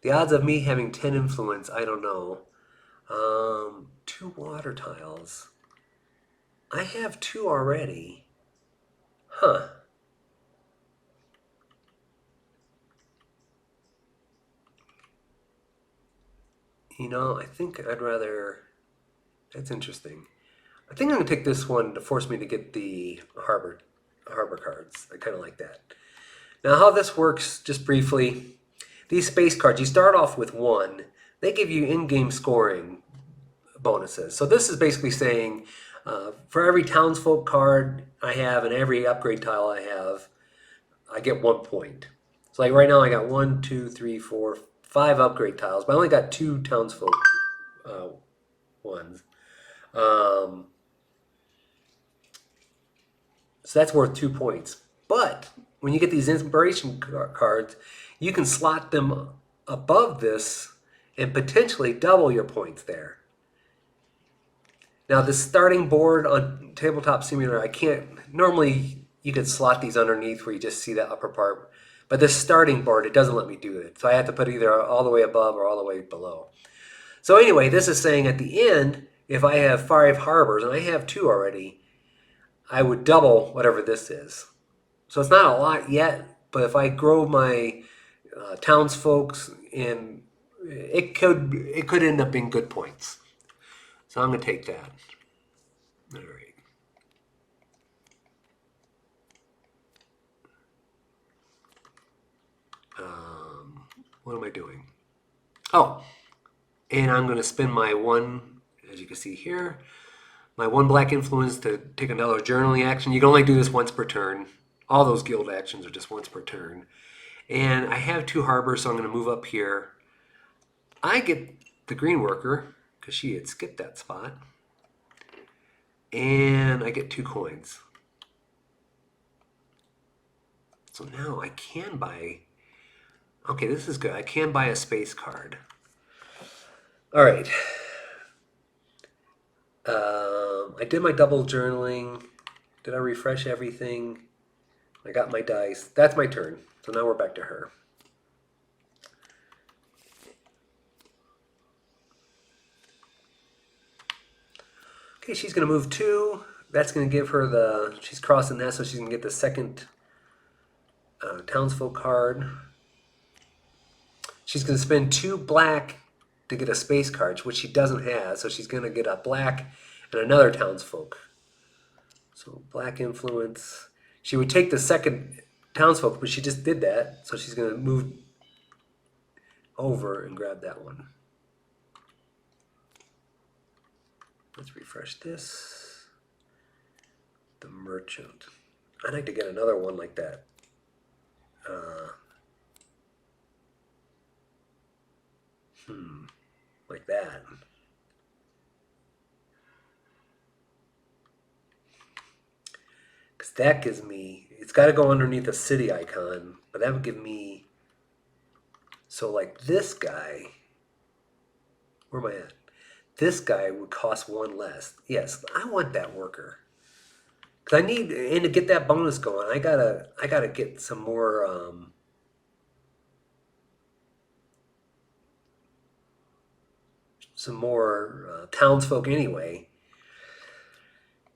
The odds of me having 10 influence, I don't know. 2 water tiles. I have 2 already. Huh. You know, I think I'd rather... That's interesting. I think I'm going to take this one to force me to get the harbor cards. I kind of like that. Now, how this works, just briefly, these space cards, you start off with 1. They give you in-game scoring bonuses. So this is basically saying, for every townsfolk card I have and every upgrade tile I have, I get 1 point. So like right now I got 1, 2, 3, 4, 5 upgrade tiles, but I only got 2 townsfolk ones. So that's worth 2 points. But when you get these inspiration cards, you can slot them above this and potentially double your points there. Now the starting board on Tabletop Simulator, I can't, normally you could slot these underneath where you just see that upper part. But this starting board, it doesn't let me do it. So I have to put either all the way above or all the way below. So anyway, this is saying at the end, if I have 5 harbors, and I have 2 already, I would double whatever this is. So it's not a lot yet, but if I grow my townsfolk, and it could end up being good points. So I'm going to take that. All right. What am I doing? Oh, and I'm going to spend my 1, as you can see here, my 1 black influence to take another journaling action. You can only do this once per turn. All those guild actions are just once per turn. And I have 2 harbors, so I'm going to move up here. I get the green worker, because she had skipped that spot. And I get 2 coins. So now I can buy... Okay, this is good. I can buy a space card. All right. I did my double journaling. Did I refresh everything? I got my dice. That's my turn. So now we're back to her. Okay, she's going to move 2. That's going to give her the... She's crossing that, so she's going to get the second townsfolk card. She's going to spend 2 black to get a space card, which she doesn't have. So she's going to get a black and another townsfolk. So black influence. She would take the second townsfolk, but she just did that. So she's going to move over and grab that one. Let's refresh this. The merchant. I'd like to get another one like that. Like that. Because that gives me, it's got to go underneath a city icon, but that would give me, so like this guy, where am I at? This guy would cost one less. Yes, I want that worker. Because I need, and to get that bonus going, I gotta get some more, townsfolk anyway.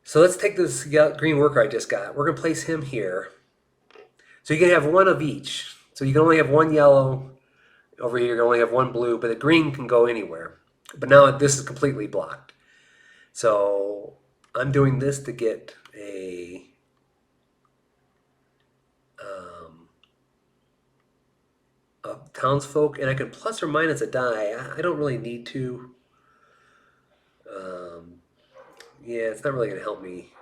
So let's take this green worker I just got. We're gonna place him here. So you can have one of each. So you can only have one yellow over here. You can only have one blue, but the green can go anywhere. But now this is completely blocked. So I'm doing this to get a townsfolk, and I can plus or minus a die. I don't really need to. Yeah, it's not really going to help me.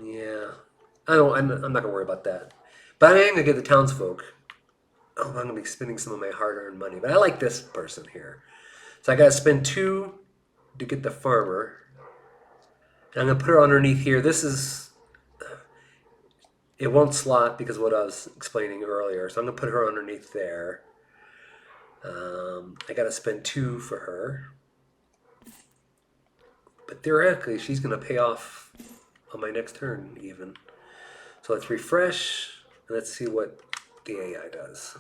Yeah, I don't. I'm not going to worry about that. But I am going to get the townsfolk. Oh, I'm going to be spending some of my hard-earned money. But I like this person here. So I got to spend 2 to get the farmer. And I'm going to put her underneath here. This is, it won't slot because of what I was explaining earlier. So I'm going to put her underneath there. I got to spend 2 for her. But theoretically, she's going to pay off on my next turn even. So let's refresh. And let's see what the AI does.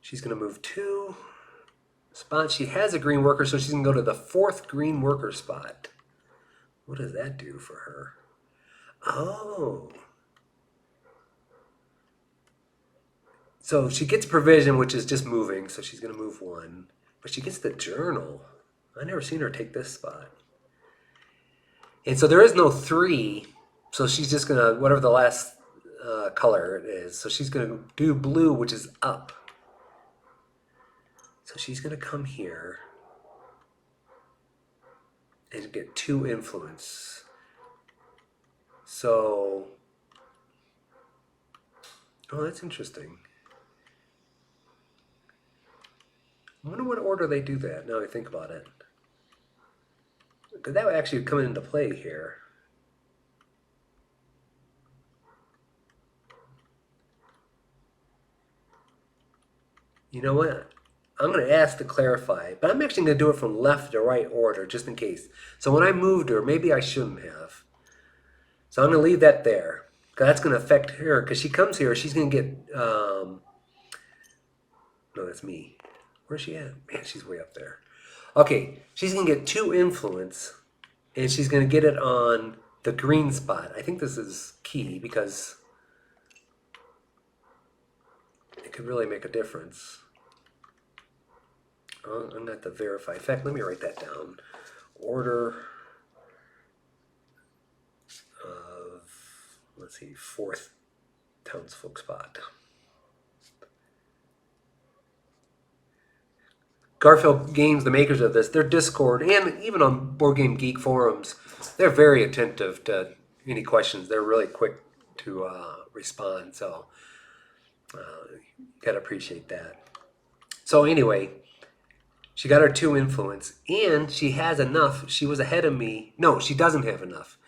She's going to move 2 spots. She has a green worker, so she's going to go to the 4th green worker spot. What does that do for her? Oh. So she gets provision, which is just moving, so she's going to move 1. But she gets the journal. I've never seen her take this spot. And so there is no 3, so she's just going to, whatever the last color it is, so she's going to do blue, which is up. So she's going to come here and get 2 influence. So, oh, that's interesting. I wonder what order they do that, now I think about it. Because that would actually come into play here. You know what? I'm going to ask to clarify, but I'm actually going to do it from left to right order, just in case. So when I moved her, maybe I shouldn't have. So I'm going to leave that there. Because that's going to affect her. Because she comes here, she's going to get... no, that's me. Where's she at? Man, she's way up there. Okay, she's going to get 2 influence. And she's going to get it on the green spot. I think this is key because it could really make a difference. I'm going to have to verify. In fact, let me write that down. Order of, let's see, 4th townsfolk spot. Garfield Games, the makers of this, their Discord, and even on Board Game Geek forums, they're very attentive to any questions. They're really quick to respond, so gotta appreciate that. So anyway, she got her 2 influence, and she has enough. She was ahead of me. No, she doesn't have enough.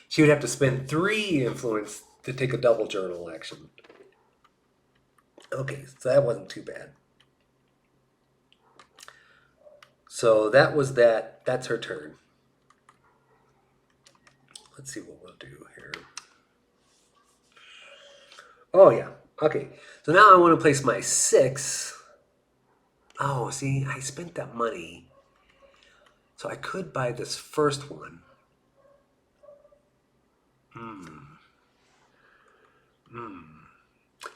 She would have to spend 3 influence to take a double journal action. Okay, so that wasn't too bad. So that was that. That's her turn. Let's see what we'll do here. Oh, yeah. Okay. So now I want to place my 6. Oh, see, I spent that money. So I could buy this first one.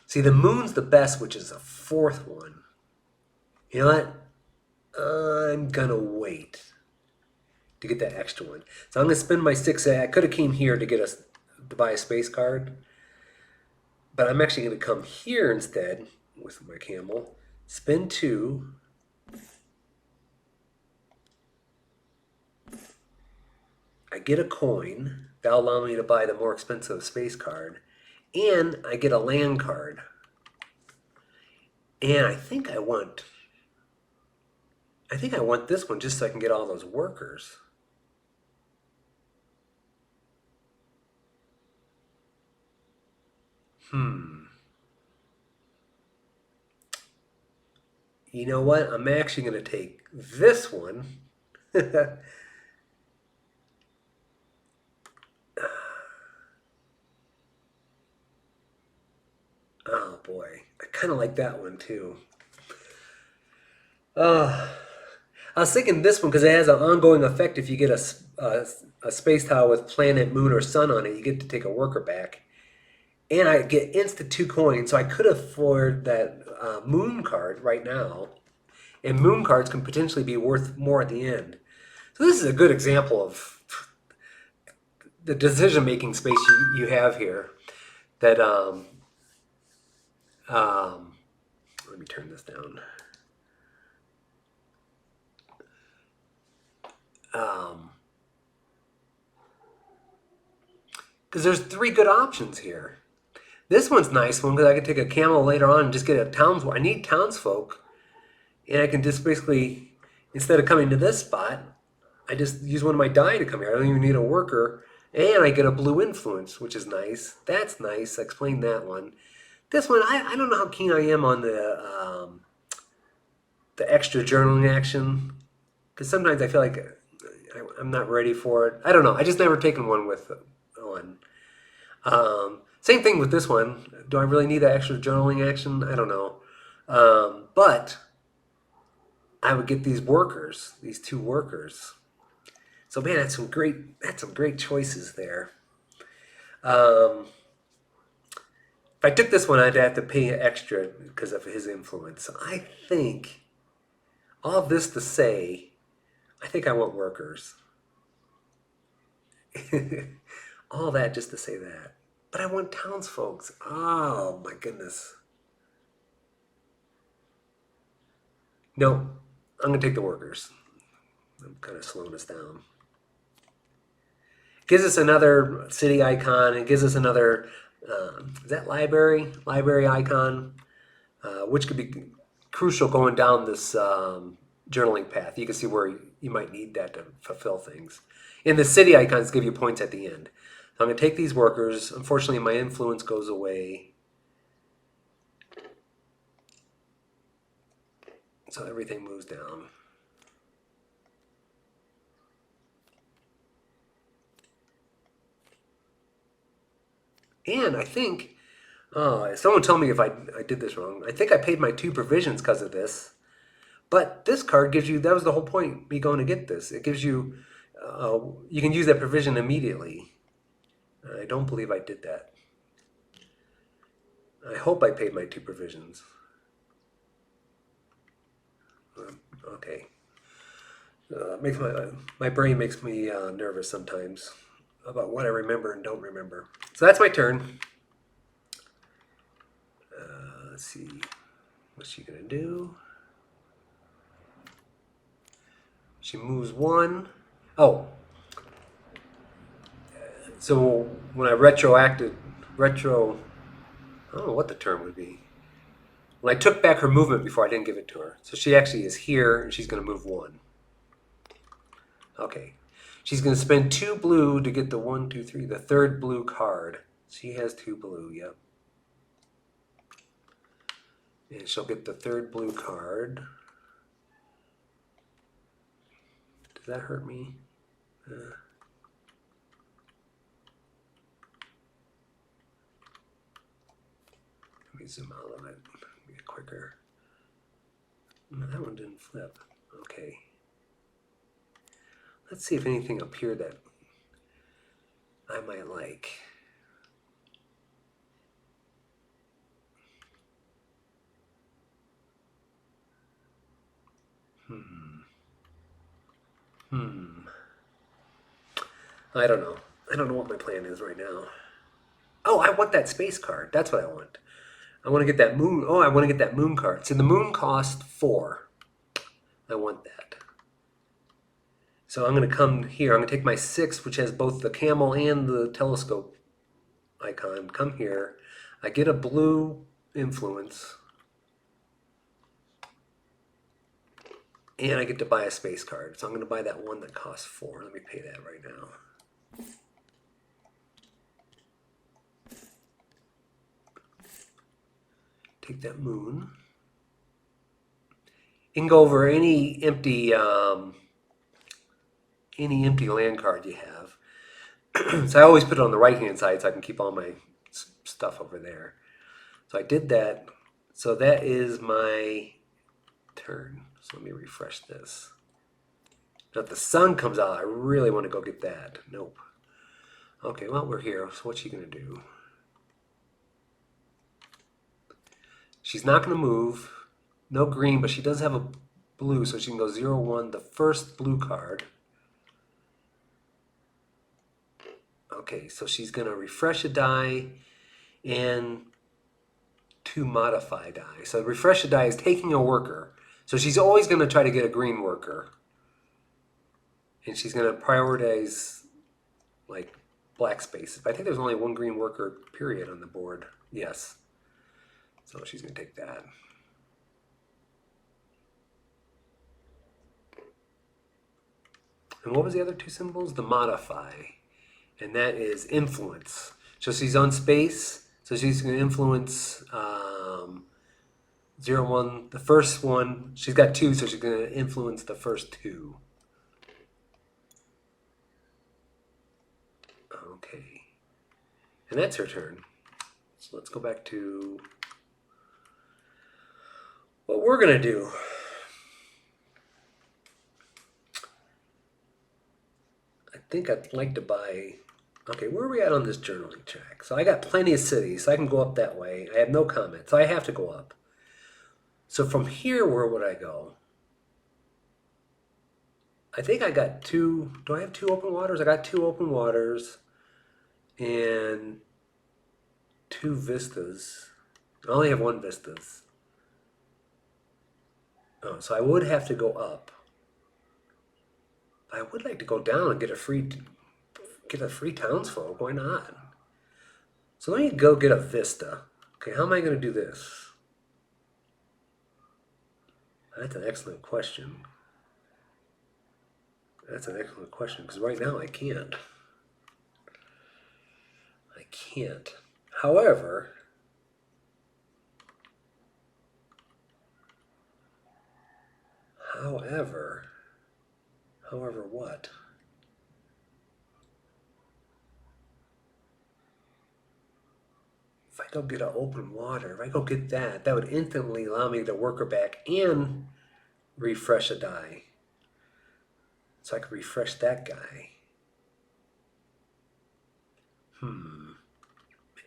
See, the moon's the best, which is the 4th one. You know what? I'm gonna wait. to get that extra one. So I'm going to spend my 6A. I could have came here to get to buy a space card, but I'm actually going to come here instead with my camel. Spend 2. I get a coin. That'll allow me to buy the more expensive space card. And I get a land card. And I think I want this one just so I can get all those workers. You know what? I'm actually going to take this one. Oh boy, I kind of like that one too. I was thinking this one because it has an ongoing effect. If you get a space tile with planet, moon, or sun on it, you get to take a worker back. And I get instant 2 coins, so I could afford that moon card right now. And moon cards can potentially be worth more at the end. So this is a good example of the decision-making space you have here. That let me turn this down. Because there's 3 good options here. This one's a nice one because I can take a camel later on and just get a townsfolk. I need townsfolk, and I can just basically, instead of coming to this spot, I just use one of my die to come here. I don't even need a worker, and I get a blue influence, which is nice. That's nice. I explained that one. This one, I don't know how keen I am on the extra journaling action, because sometimes I feel like I'm not ready for it. I don't know. I just never taken one with one. Same thing with this one. Do I really need that extra journaling action? I don't know. But I would get these workers, these 2 workers. So man, that's some great choices there. If I took this one, I'd have to pay extra because of his influence. So I think all of this to say, I think I want workers. All that just to say that. But I want townsfolk. Oh my goodness. No, I'm going to take the workers. I'm kind of slowing us down. Gives us another city icon. It gives us another, is that library? Library icon, which could be crucial going down this journaling path. You can see where you might need that to fulfill things. And the city icons give you points at the end. So I'm going to take these workers. Unfortunately, my influence goes away. So everything moves down. And I think, someone tell me if I did this wrong. I think I paid my 2 provisions because of this. But this card gives you, that was the whole point, me going to get this. It gives you, you can use that provision immediately. I don't believe I did that. I hope I paid my 2 provisions. Okay. Makes my brain makes me nervous sometimes about what I remember and don't remember. So that's my turn. Let's see. What's she going to do? She moves 1. Oh. So when I I don't know what the term would be. When I took back her movement before, I didn't give it to her. So she actually is here, and she's going to move 1. Okay. She's going to spend 2 blue to get the 1, 2, 3, the 3rd blue card. She has 2 blue, yep. And she'll get the 3rd blue card. Does that hurt me? Let me zoom out a little bit. Make it quicker. No, that one didn't flip. Okay. Let's see if anything up here that I might like. I don't know. I don't know what my plan is right now. Oh, I want that space card. That's what I want. I want to get that moon. Oh, I want to get that moon card. See, the moon cost 4. I want that. So I'm going to come here. I'm going to take my 6, which has both the camel and the telescope icon. Come here. I get a blue influence. And I get to buy a space card. So I'm going to buy that one that costs 4. Let me pay that right now. Take that moon. You can go over any empty land card you have. So I always put it on the right hand side so I can keep all my stuff over there. So I did that. So that is my turn. So let me refresh this. Now if the sun comes out, I really want to go get that. Nope. Okay, well, we're here. So what's she going to do? She's not going to move. No green, but she does have a blue, so she can go 0, 1, the first blue card. Okay, so she's going to refresh a die and 2 modify die. So refresh a die is taking a worker. So she's always going to try to get a green worker. And she's going to prioritize like black spaces. I think there's only 1 green worker period on the board. Yes. So she's going to take that. And what was the other 2 symbols? The modify. And that is influence. So she's on space. So she's going to influence 0, 1. The first one, she's got 2, so she's going to influence the first 2. Okay. And that's her turn. So let's go back to what we're going to do. I think I'd like to buy... Okay, where are we at on this journaling track? So I got plenty of cities, so I can go up that way. I have no comment, so I have to go up. So from here, where would I go? I think I got 2... Do I have 2 open waters? I got 2 open waters and 2 vistas. I only have 1 vistas. Oh, so I would have to go up. I would like to go down and get a free townsfolk. Why not? So let me go get a vista. Okay, how am I going to do this? That's an excellent question. That's an excellent question because right now I can't. I can't. However, what? If I go get an open water, if I go get that, that would instantly allow me to work her back and refresh a die. So I could refresh that guy. And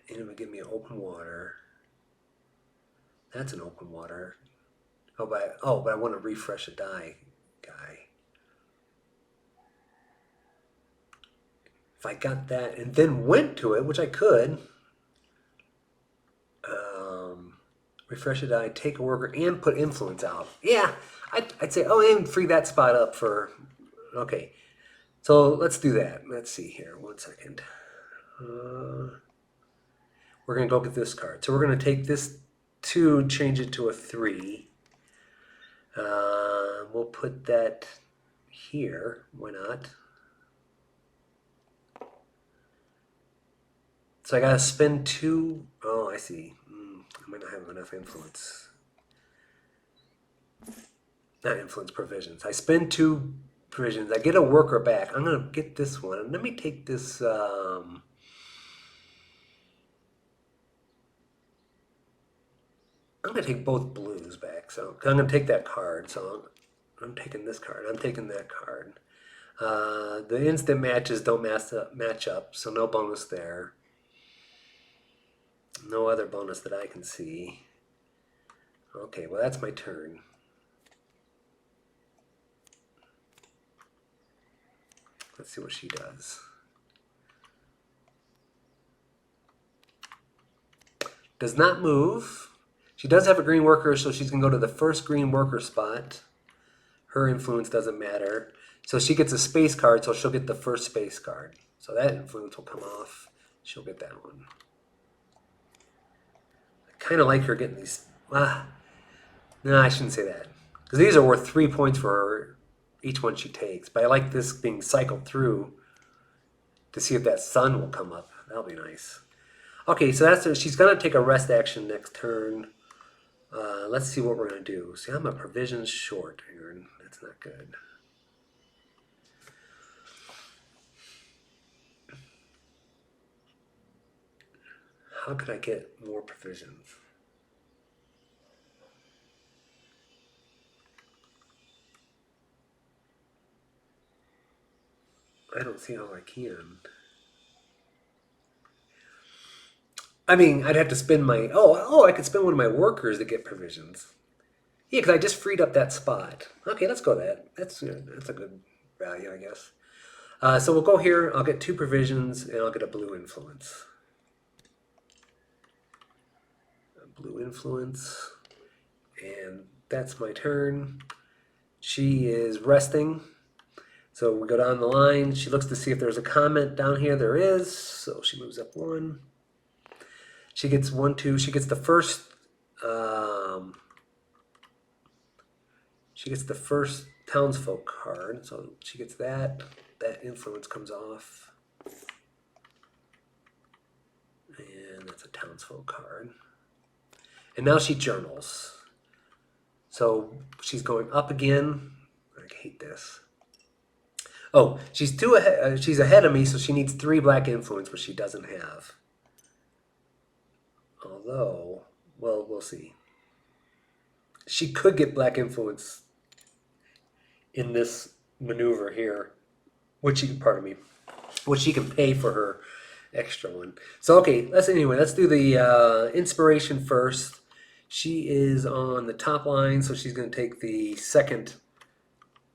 it would give me an open water. That's an open water. But I want to refresh a die guy. If I got that and then went to it, which I could, refresh a die, take a worker, and put influence out. Yeah, I'd say, and free that spot up for, okay. So let's do that. Let's see here, 1 second. We're going to go get this card. So we're going to take this 2 and change it to a 3. We'll put that here. Why not? So I got to spend 2. Oh, I see. I might not have enough influence. Not influence, provisions. I spend 2 provisions. I get a worker back. I'm going to get this one. Let me take this... I'm going to take both blues back. So I'm going to take that card. So I'm taking this card. I'm taking that card. The instant matches don't match up, so no bonus there. No other bonus that I can see. Okay, well that's my turn. Let's see what she does. does not move. She does have a green worker, so she's going to go to the first green worker spot. Her influence doesn't matter. So she gets a space card, so she'll get the first space card. So that influence will come off. She'll get that one. I kind of like her getting these. No, I shouldn't say that. Because these are worth 3 points for her, each one she takes. But I like this being cycled through to see if that sun will come up. That'll be nice. Okay, so that's she's going to take a rest action next turn. Let's see what we're going to do. See, I'm a provisions short here, and that's not good. How could I get more provisions? I don't see how I can. I mean, I'd have to spend my... Oh, I could spend one of my workers to get provisions. Yeah, because I just freed up that spot. Okay, let's go that. That's a good value, I guess. So we'll go here. I'll get 2 provisions, and I'll get a blue influence. A blue influence. And that's my turn. She is resting. So we go down the line. She looks to see if there's a comment down here. There is. So she moves up 1. She gets 1, 2. She gets the first. She gets the first townsfolk card. So she gets that. That influence comes off. And that's a townsfolk card. And now she journals. So she's going up again. I hate this. Oh, she's she's ahead of me, so she needs 3 black influence, which she doesn't have. Although, well, we'll see. She could get black influence in this maneuver here, which she can pay for her extra one. So okay, let's do the inspiration first. She is on the top line, so she's going to take the second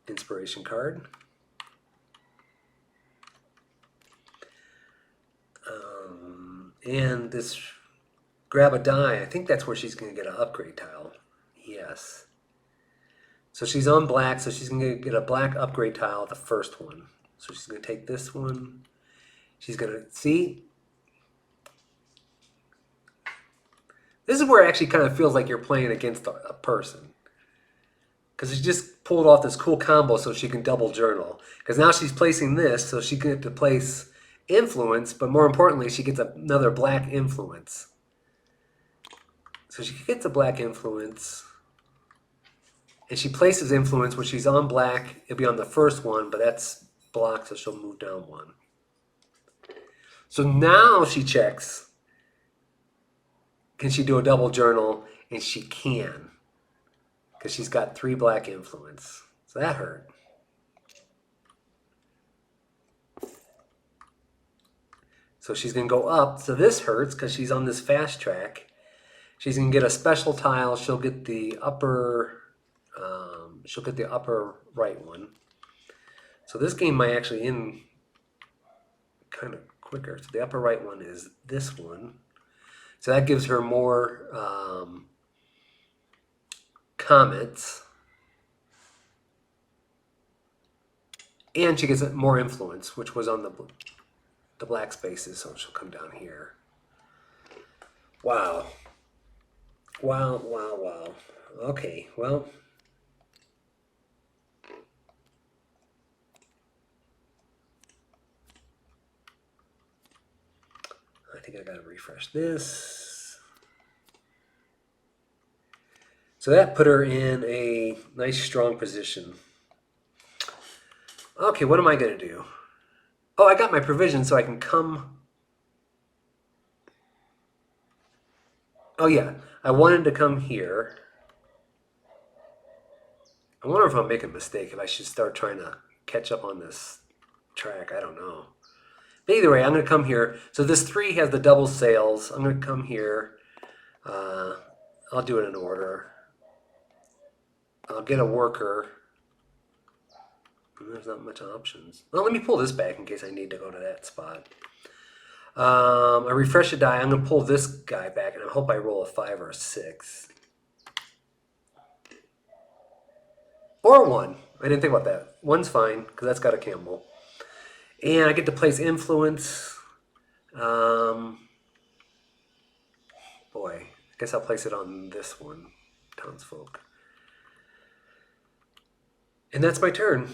inspiration card. And this grab a die, I think that's where she's going to get an upgrade tile. Yes. So she's on black, so she's going to get a black upgrade tile, the first one. So she's going to take this one. She's going to, see? This is where it actually kind of feels like you're playing against a person. Because she just pulled off this cool combo so she can double journal. Because now she's placing this, so she can get to place influence, but more importantly, she gets another black influence. So she gets a black influence, and she places influence when she's on black. It'll be on the first one, but that's blocked, so she'll move down 1. So now she checks, can she do a double journal? And she can, because she's got 3 black influence. So that hurt. So she's going to go up. So this hurts because she's on this fast track. She's going to get a special tile. She'll get the upper. She'll get the upper right one. So this game might actually end kind of quicker. So the upper right one is this one. So that gives her more comments. And she gets more influence, which was on the black spaces, so she'll come down here. Wow. Wow, wow, wow. Okay, well. I think I gotta refresh this. So that put her in a nice strong position. Okay, what am I gonna do? Oh, I got my provision so I can come. Oh yeah, I wanted to come here. I wonder if I'm making a mistake, if I should start trying to catch up on this track. I don't know. But either way, I'm going to come here. So this 3 has the double sails. I'm going to come here. I'll do it in order. I'll get a worker. There's not much options. Well, let me pull this back in case I need to go to that spot. I refresh the die. I'm going to pull this guy back, and I hope I roll a 5 or a 6. Or a 1. I didn't think about that. 1's fine, because that's got a camel. And I get to place influence. Boy, I guess I'll place it on this one, townsfolk. And that's my turn.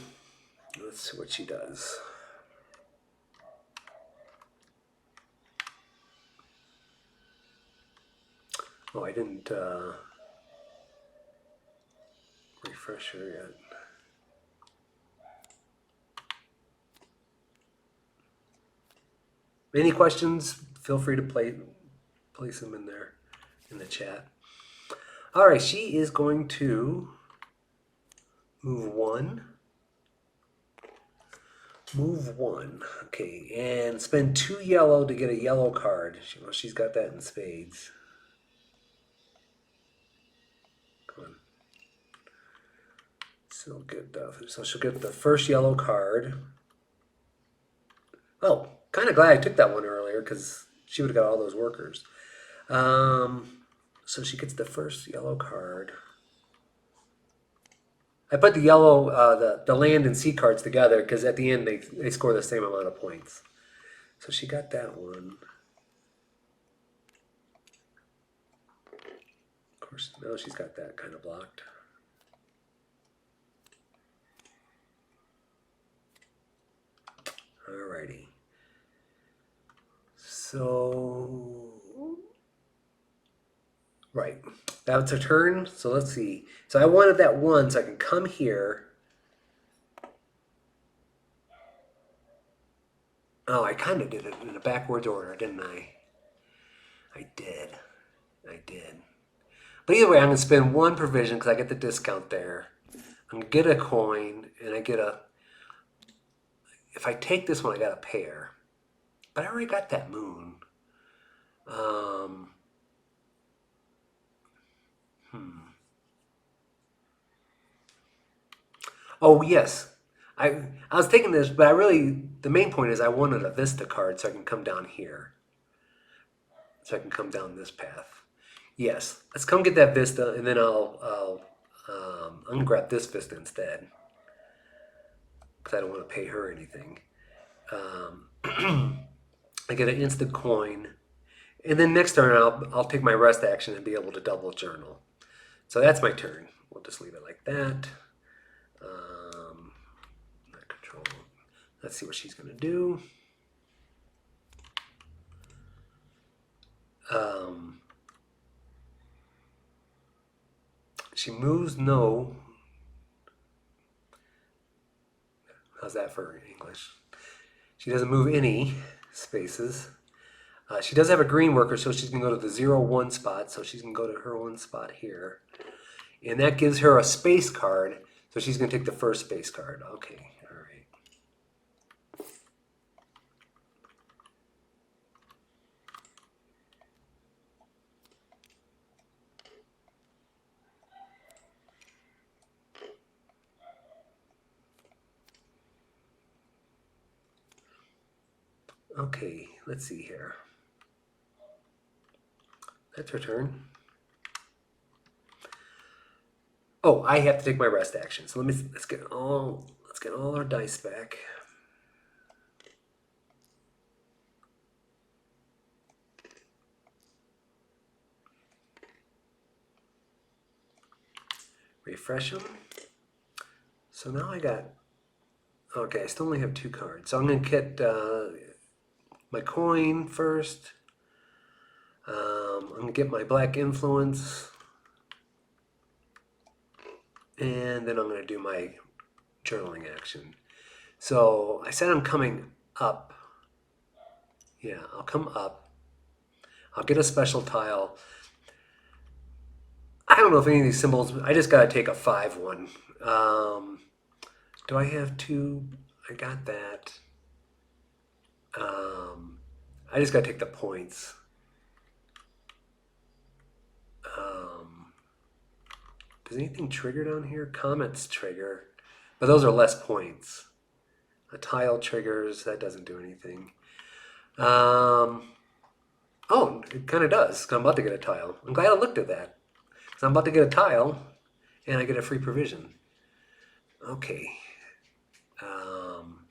Let's see what she does. Oh, I didn't refresh her yet. Any questions? Feel free to place them in there in the chat. All right, she is going to move 1. Move 1. Okay, and spend 2 yellow to get a yellow card. Well, she's got that in spades. Come on. So good. So she'll get the first yellow card. Oh, kind of glad I took that one earlier because she would have got all those workers. So she gets the first yellow card. I put the yellow, the land and sea cards together because at the end they score the same amount of points. So she got that one. Of course, now she's got that kind of blocked. Alrighty. So, right, that's a turn. So let's see. So I wanted that 1 so I can come here. Oh, I kind of did it in a backwards order, didn't I? I did. But either way, I'm going to spend 1 provision because I get the discount there. I'm going to get a coin, and I get a... If I take this one, I got a pair. But I already got that moon. Oh, yes. I was thinking this, but the main point is I wanted a Vista card so I can come down here. So I can come down this path. Yes, let's come get that Vista, and then I'm gonna grab this Vista instead because I don't want to pay her anything. I get an instant coin, and then next turn I'll take my rest action and be able to double journal. So that's my turn. We'll just leave it like that. Not control. Let's see what she's gonna do. She moves no. How's that for English? She doesn't move any spaces. She does have a green worker, so she's going to go to the 0-1 spot. So she's going to go to her 1 spot here. And that gives her a space card. So she's going to take the first space card. Okay, all right. Okay, let's see here. That's her turn. Oh, I have to take my rest action. So let's get all our dice back. Refresh them. So now I got. Okay, I still only have 2 cards. So I'm going to get my coin first. I'm going to get my black influence. And then I'm going to do my journaling action. So I said I'm coming up. Yeah, I'll come up. I'll get a special tile. I don't know if any of these symbols, I just got to take a 5-1. Do I have 2? I got that. I just got to take the points. Does anything trigger down here? Comets trigger, but those are less points. A tile triggers, that doesn't do anything. Um, oh, it kind of does. 'Cause I'm about to get a tile. I'm glad I looked at that. Because I'm about to get a tile, and I get a free provision. Okay. Um,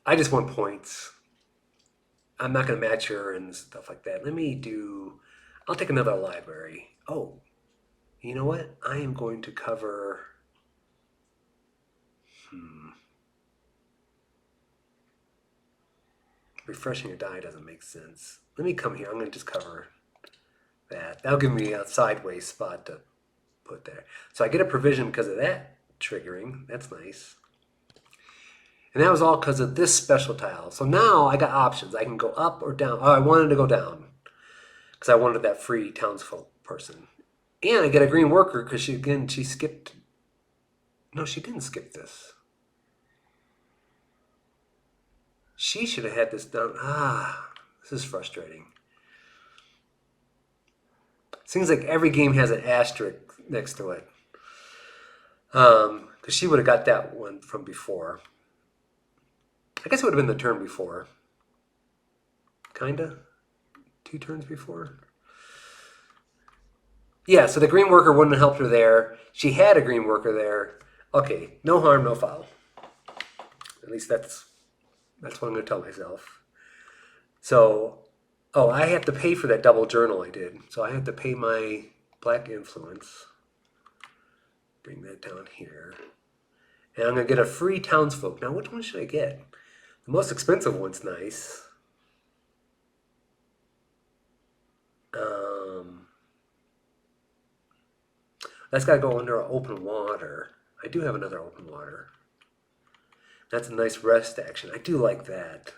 I just want points. I'm not going to match her and stuff like that. I'll take another library. Oh, you know what? I am going to cover, refreshing your die doesn't make sense. Let me come here. I'm going to just cover that. That'll give me a sideways spot to put there. So I get a provision because of that triggering. That's nice. And that was all because of this special tile. So now I got options. I can go up or down. Oh, I wanted to go down because I wanted that free townsfolk person. And I get a green worker because she skipped. No, she didn't skip this. She should have had this done. This is frustrating. Seems like every game has an asterisk next to it. Because she would have got that one from before. I guess it would have been the turn before. Kinda? 2 turns before? Yeah, so the green worker wouldn't have helped her there. She had a green worker there. Okay, no harm, no foul. At least that's what I'm going to tell myself. So, oh, I have to pay for that double journal I did. So I have to pay my black influence. Bring that down here. And I'm going to get a free townsfolk. Now, which one should I get? The most expensive one's nice. That's got to go under open water. I do have another open water. That's a nice rest action. I do like that.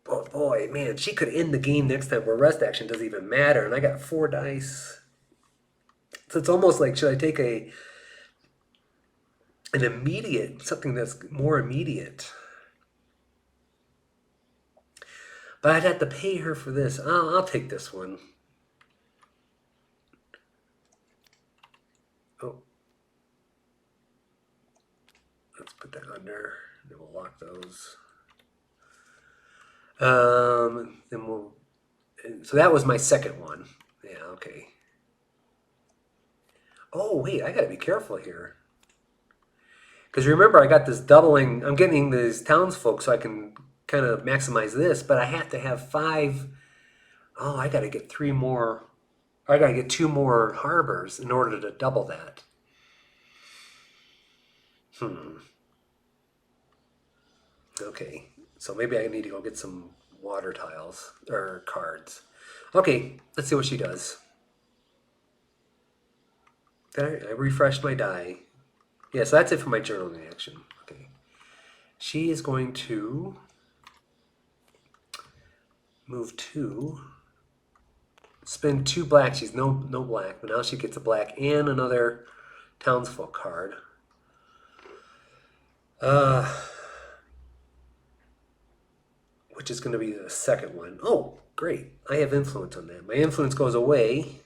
Oh boy, man, she could end the game next time where rest action doesn't even matter. And I got 4 dice. So it's almost like, should I take an immediate, something that's more immediate? But I'd have to pay her for this. I'll take this one. Oh. Let's put that under. Then we'll lock those. So that was my second one. Yeah, okay. Oh, wait, I gotta be careful here. Because remember, I got this doubling. I'm getting these townsfolk so I can kind of maximize this, but I have to have 5. Oh, I gotta get 3 more. I gotta get 2 more harbors in order to double that. Okay, so maybe I need to go get some water tiles or cards. Okay, let's see what she does. I refreshed my die. Yeah, so that's it for my journaling action. Okay. She is going to move 2. Spend 2 black. She's no black, but now she gets a black and another townsfolk card. Which is going to be the second one. Oh, great. I have influence on that. My influence goes away,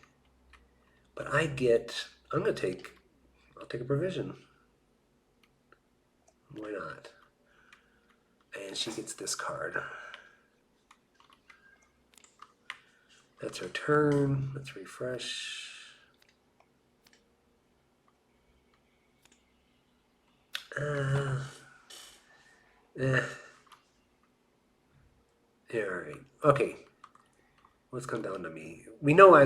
but I'll take a provision. Why not? And she gets this card. That's her turn. Let's refresh. Yeah, all right. Okay. Let's come down to me. We know I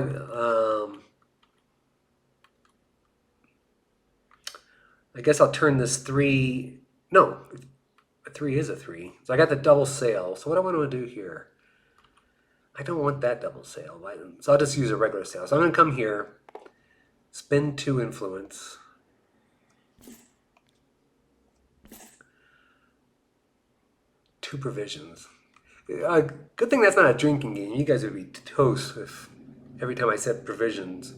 guess I'll turn this 3. No, a 3 is a 3. So I got the double sail. So what I want to do here, I don't want that double sail. So I'll just use a regular sail. So I'm going to come here, spend 2 influence. Two provisions. Good thing that's not a drinking game. You guys would be toast if every time I said provisions,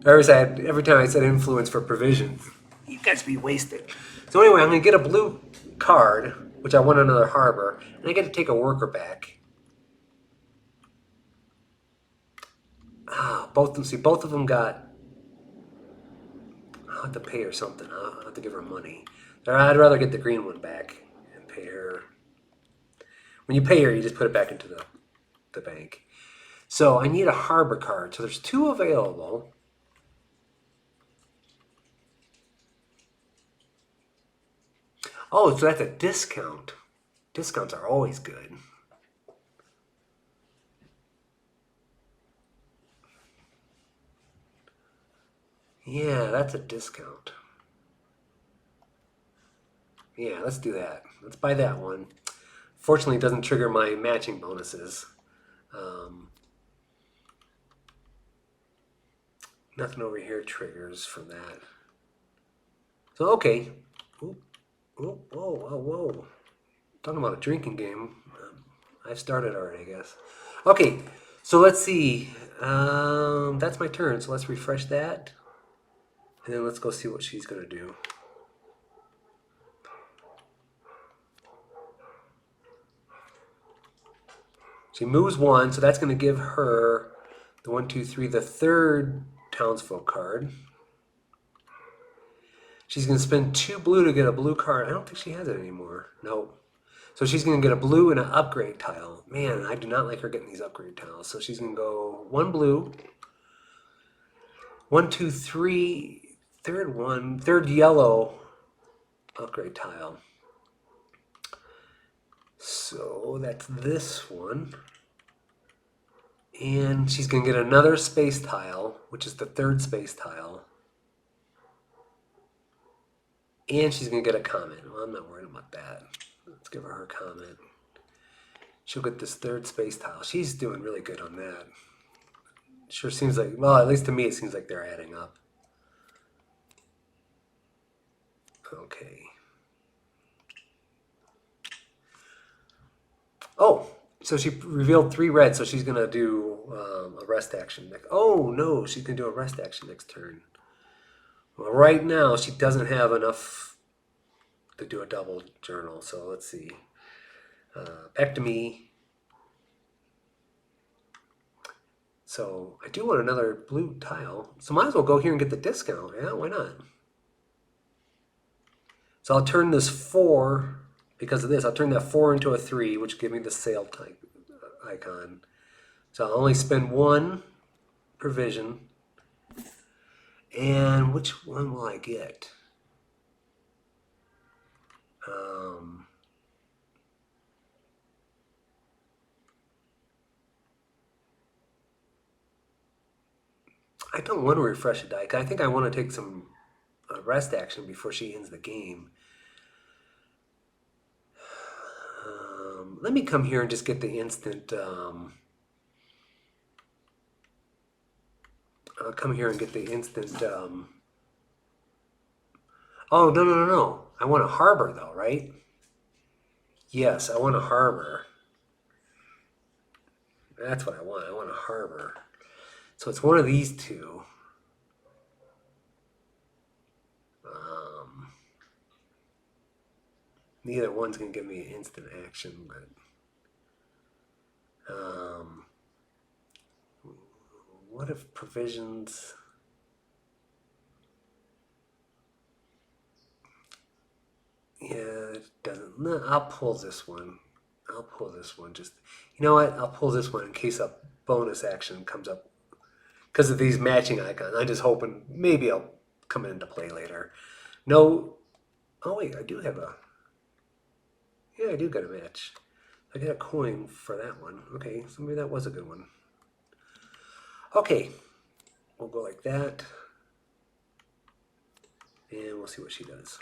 or every time I said influence for provisions, you guys would be wasted. So anyway, I'm going to get a blue card, which I want another harbor, and I get to take a worker back. Both of them got. I'll have to pay her something. I'll have to give her money. I'd rather get the green one back and pay her. When you pay her, you just put it back into the bank. So I need a harbor card. So there's 2 available. Oh, so that's a discount. Discounts are always good. Yeah, that's a discount. Yeah, let's do that. Let's buy that one. Fortunately, it doesn't trigger my matching bonuses. Nothing over here triggers from that. So, okay. Ooh, ooh, whoa, whoa, whoa. Talking about a drinking game. I started already, I guess. Okay, so let's see. That's my turn, so let's refresh that. And then let's go see what she's going to do. She moves 1, so that's going to give her the 1, 2, 3, the 3rd townsfolk card. She's going to spend 2 blue to get a blue card. I don't think she has it anymore. Nope. So she's going to get a blue and an upgrade tile. Man, I do not like her getting these upgrade tiles. So she's going to go 1 blue, 1, 2, 3, third yellow upgrade tile. So that's this one. And she's going to get another space tile, which is the 3rd space tile. And she's going to get a comment. Well, I'm not worried about that. Let's give her comment. She'll get this 3rd space tile. She's doing really good on that. Sure seems like, well, at least to me, it seems like they're adding up. Okay. Oh, so she revealed 3 red, so she's going to do a rest action. Oh, no, she's going to do a rest action next turn. Well, right now, she doesn't have enough to do a double journal, so let's see. Back to me. So I do want another blue tile, so might as well go here and get the discount. Yeah, why not? So I'll turn this 4, because of this, I'll turn that 4 into a 3, which give me the sale type icon. So I'll only spend 1 provision. And which one will I get? I don't want to refresh a die. I think I want to take some rest action before she ends the game. Let me come here and just get the instant. I'll come here and get the instant. Oh, no, no, no, no. I want a harbor, though, right? Yes, I want a harbor. That's what I want. I want a harbor. So it's one of these 2. Neither one's going to give me instant action, but what if provisions? Yeah, it doesn't. No, I'll pull this one. I'll pull this one. Just, you know what? I'll pull this one in case a bonus action comes up because of these matching icons. I'm just hoping maybe I'll come into play later. No. Oh wait, I do have a. Yeah, I do got a match. I got a coin for that one. Okay, so maybe that was a good one. Okay, we'll go like that. And we'll see what she does.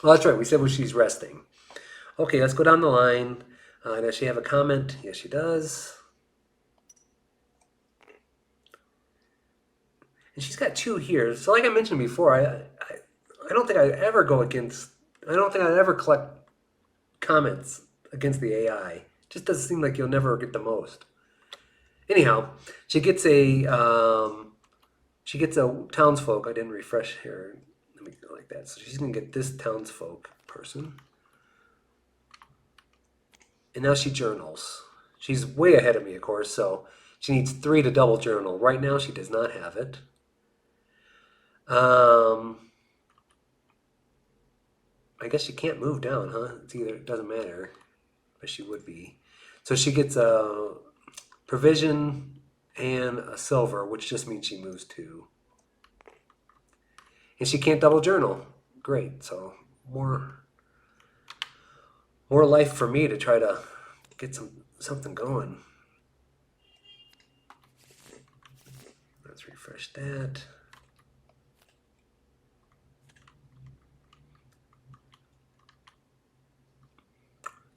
Well, that's right. We said when she's resting. Okay, let's go down the line. Does she have a comment? Yes, she does. And she's got 2 here. So like I mentioned before, I don't think I'd ever go against... I don't think I'd ever collect comments against the AI. It just doesn't seem like you'll never get the most. Anyhow, she gets a townsfolk. I didn't refresh here. Let me go like that. So she's gonna get this townsfolk person, and now she journals. She's way ahead of me, of course. So she needs 3 to double journal. Right now, she does not have it. I guess she can't move down, huh? It's either, it doesn't matter, but she would be. So she gets a provision and a silver, which just means she moves 2. And she can't double journal. Great. So more life for me to try to get something going. Let's refresh that.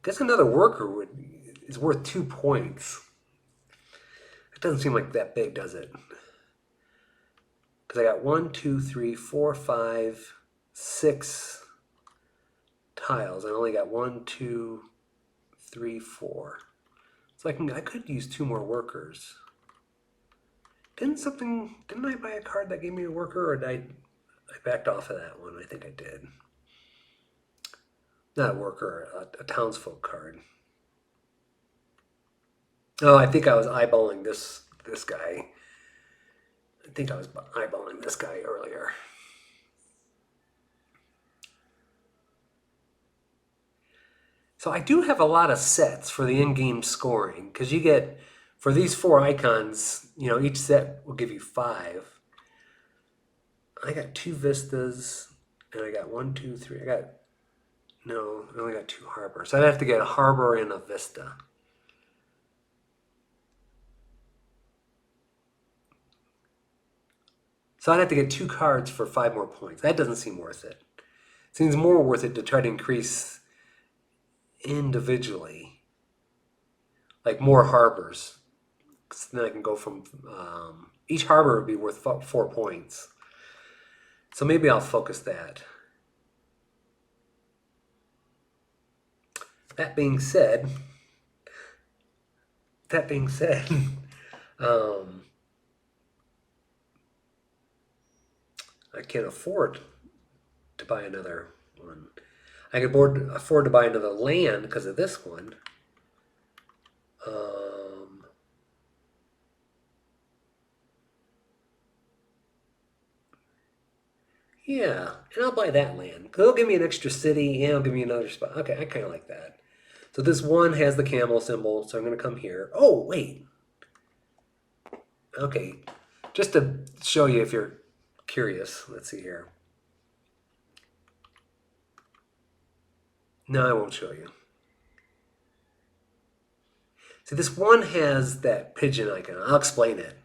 Guess another worker is worth 2 points. It doesn't seem like that big, does it? Because I got 1, 2, 3, 4, 5, 6 tiles. I only got 1, 2, 3, 4. So I could use 2 more workers. Didn't I buy a card that gave me a worker, or did I backed off of that one? I think I did. Not a worker, a townsfolk card. Oh, I think I was eyeballing this guy. I think I was eyeballing this guy earlier. So I do have a lot of sets for the in-game scoring, because you get, for these 4 icons, each set will give you 5. I got 2 vistas, and I got 1, 2, 3. No, I only got 2 harbors. So I'd have to get a harbor and a vista. So I'd have to get 2 cards for 5 more points. That doesn't seem worth it. It seems more worth it to try to increase individually, like more harbors. So then I can go from, each harbor would be worth 4 points. So maybe I'll focus that. That being said, I can't afford to buy another one. I can afford to buy another land because of this one. Yeah, and I'll buy that land. It'll give me an extra city and it'll give me another spot. Okay, I kind of like that. So this one has the camel symbol, so I'm going to come here. Oh, wait. Okay, just to show you if you're curious. Let's see here. No, I won't show you. See, this one has that pigeon icon. I'll explain it.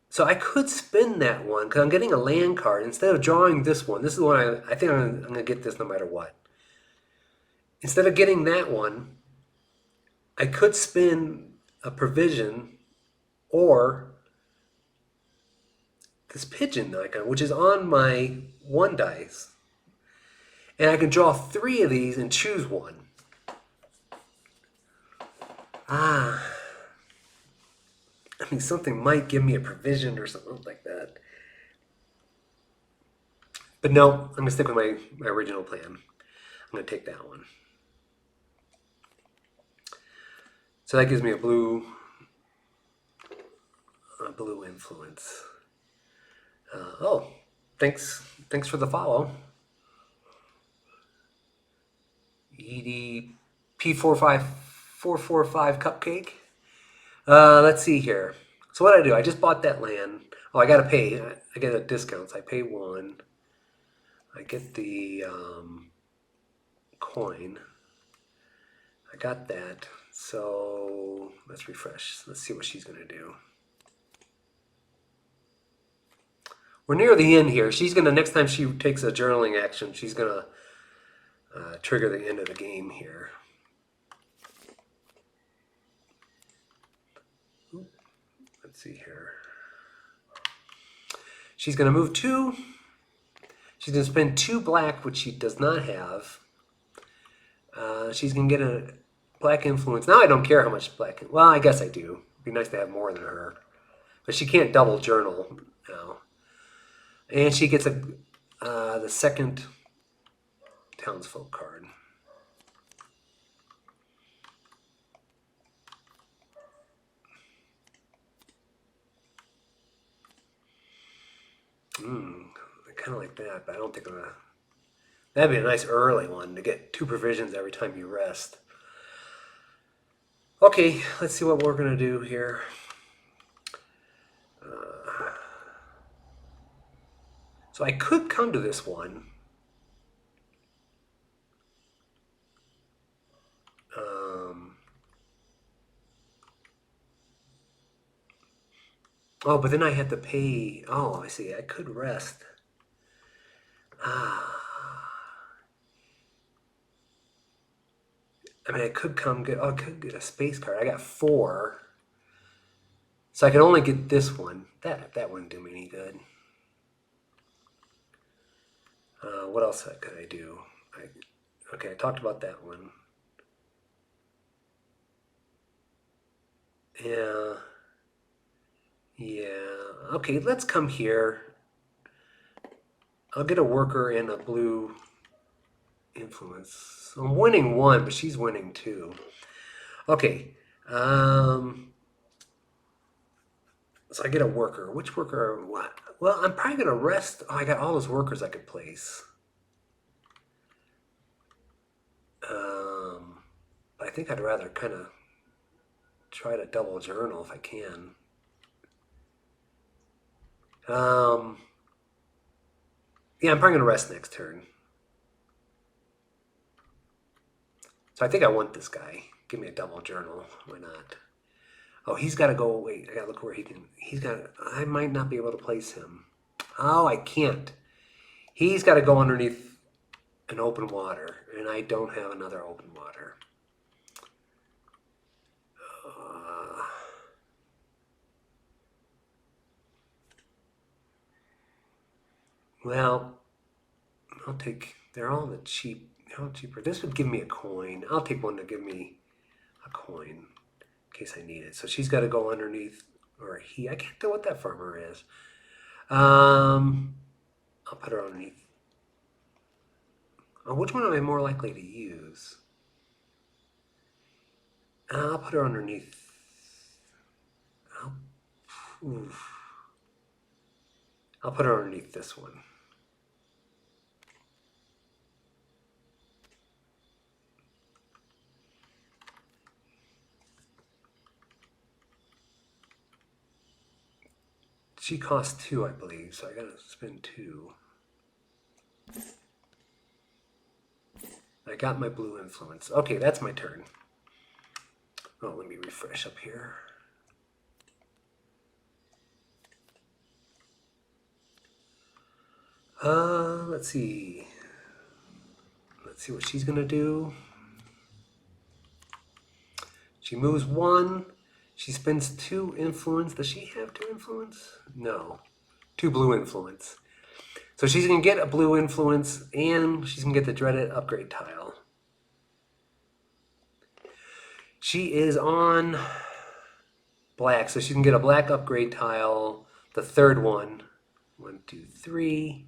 So I could spin that one because I'm getting a land card. Instead of drawing this one, this is the one I think I'm going to get this no matter what. Instead of getting that one, I could spin a provision or this pigeon icon, which is on my 1 dice. And I can draw 3 of these and choose one. I mean, something might give me a provision or something like that. But no, I'm going to stick with my original plan. I'm going to take that one. So that gives me a blue influence. Oh, thanks for the follow. EDP45445 Cupcake. Let's see here. So what I do, I just bought that land. Oh, I gotta pay. I get a discount. So I pay 1. I get the coin. I got that. So let's refresh. Let's see what she's gonna do. We're near the end here. She's gonna, next time she takes a journaling action, she's gonna trigger the end of the game here. Let's see here. She's gonna move 2. She's gonna spend 2 black, which she does not have. She's gonna get a black influence. Now I don't care how much black. Well, I guess I do. It'd be nice to have more than her, but she can't double journal now. And she gets the 2nd townsfolk card. I kind of like that, but I don't think I'm gonna That'd be a nice early one to get 2 provisions every time you rest. Okay, let's see what we're going to do here. So I could come to this one. Oh, but then I had to pay. Oh, I see. I could rest. I mean, I could come get. Oh, I could get a space card. I got 4, so I could only get this one. That wouldn't do me any good. What else could I do? Okay, I talked about that one. Yeah. Yeah. Okay, let's come here. I'll get a worker and a blue influence. I'm winning 1, but she's winning 2. Okay. So I get a worker. Which worker? What? Well, I'm probably gonna rest. Oh, I got all those workers I could place. But I think I'd rather kind of try to double journal if I can. Yeah, I'm probably gonna rest next turn. So I think I want this guy. Give me a double journal. Why not? Oh, he's got to go. Wait, I gotta look where he can. He's got. I might not be able to place him. Oh, I can't. He's got to go underneath an open water, and I don't have another open water. Well, I'll take. They're all the cheap. How cheaper? This would give me a coin. I'll take one to give me a coin in case I need it. So she's got to go underneath, or he. I can't tell what that farmer is. I'll put her underneath. Oh, which one am I more likely to use? I'll put her underneath. I'll put her underneath this one. She costs 2, I believe, so I gotta spend 2. I got my blue influence. Okay, that's my turn. Oh, let me refresh up here. Let's see. Let's see what she's gonna do. She moves 1. She spends 2 influence. Does she have 2 influence? No. 2 blue influence. So she's going to get a blue influence, and she's going to get the dreaded upgrade tile. She is on black, so she can get a black upgrade tile, the 3rd one. 1, 2, 3.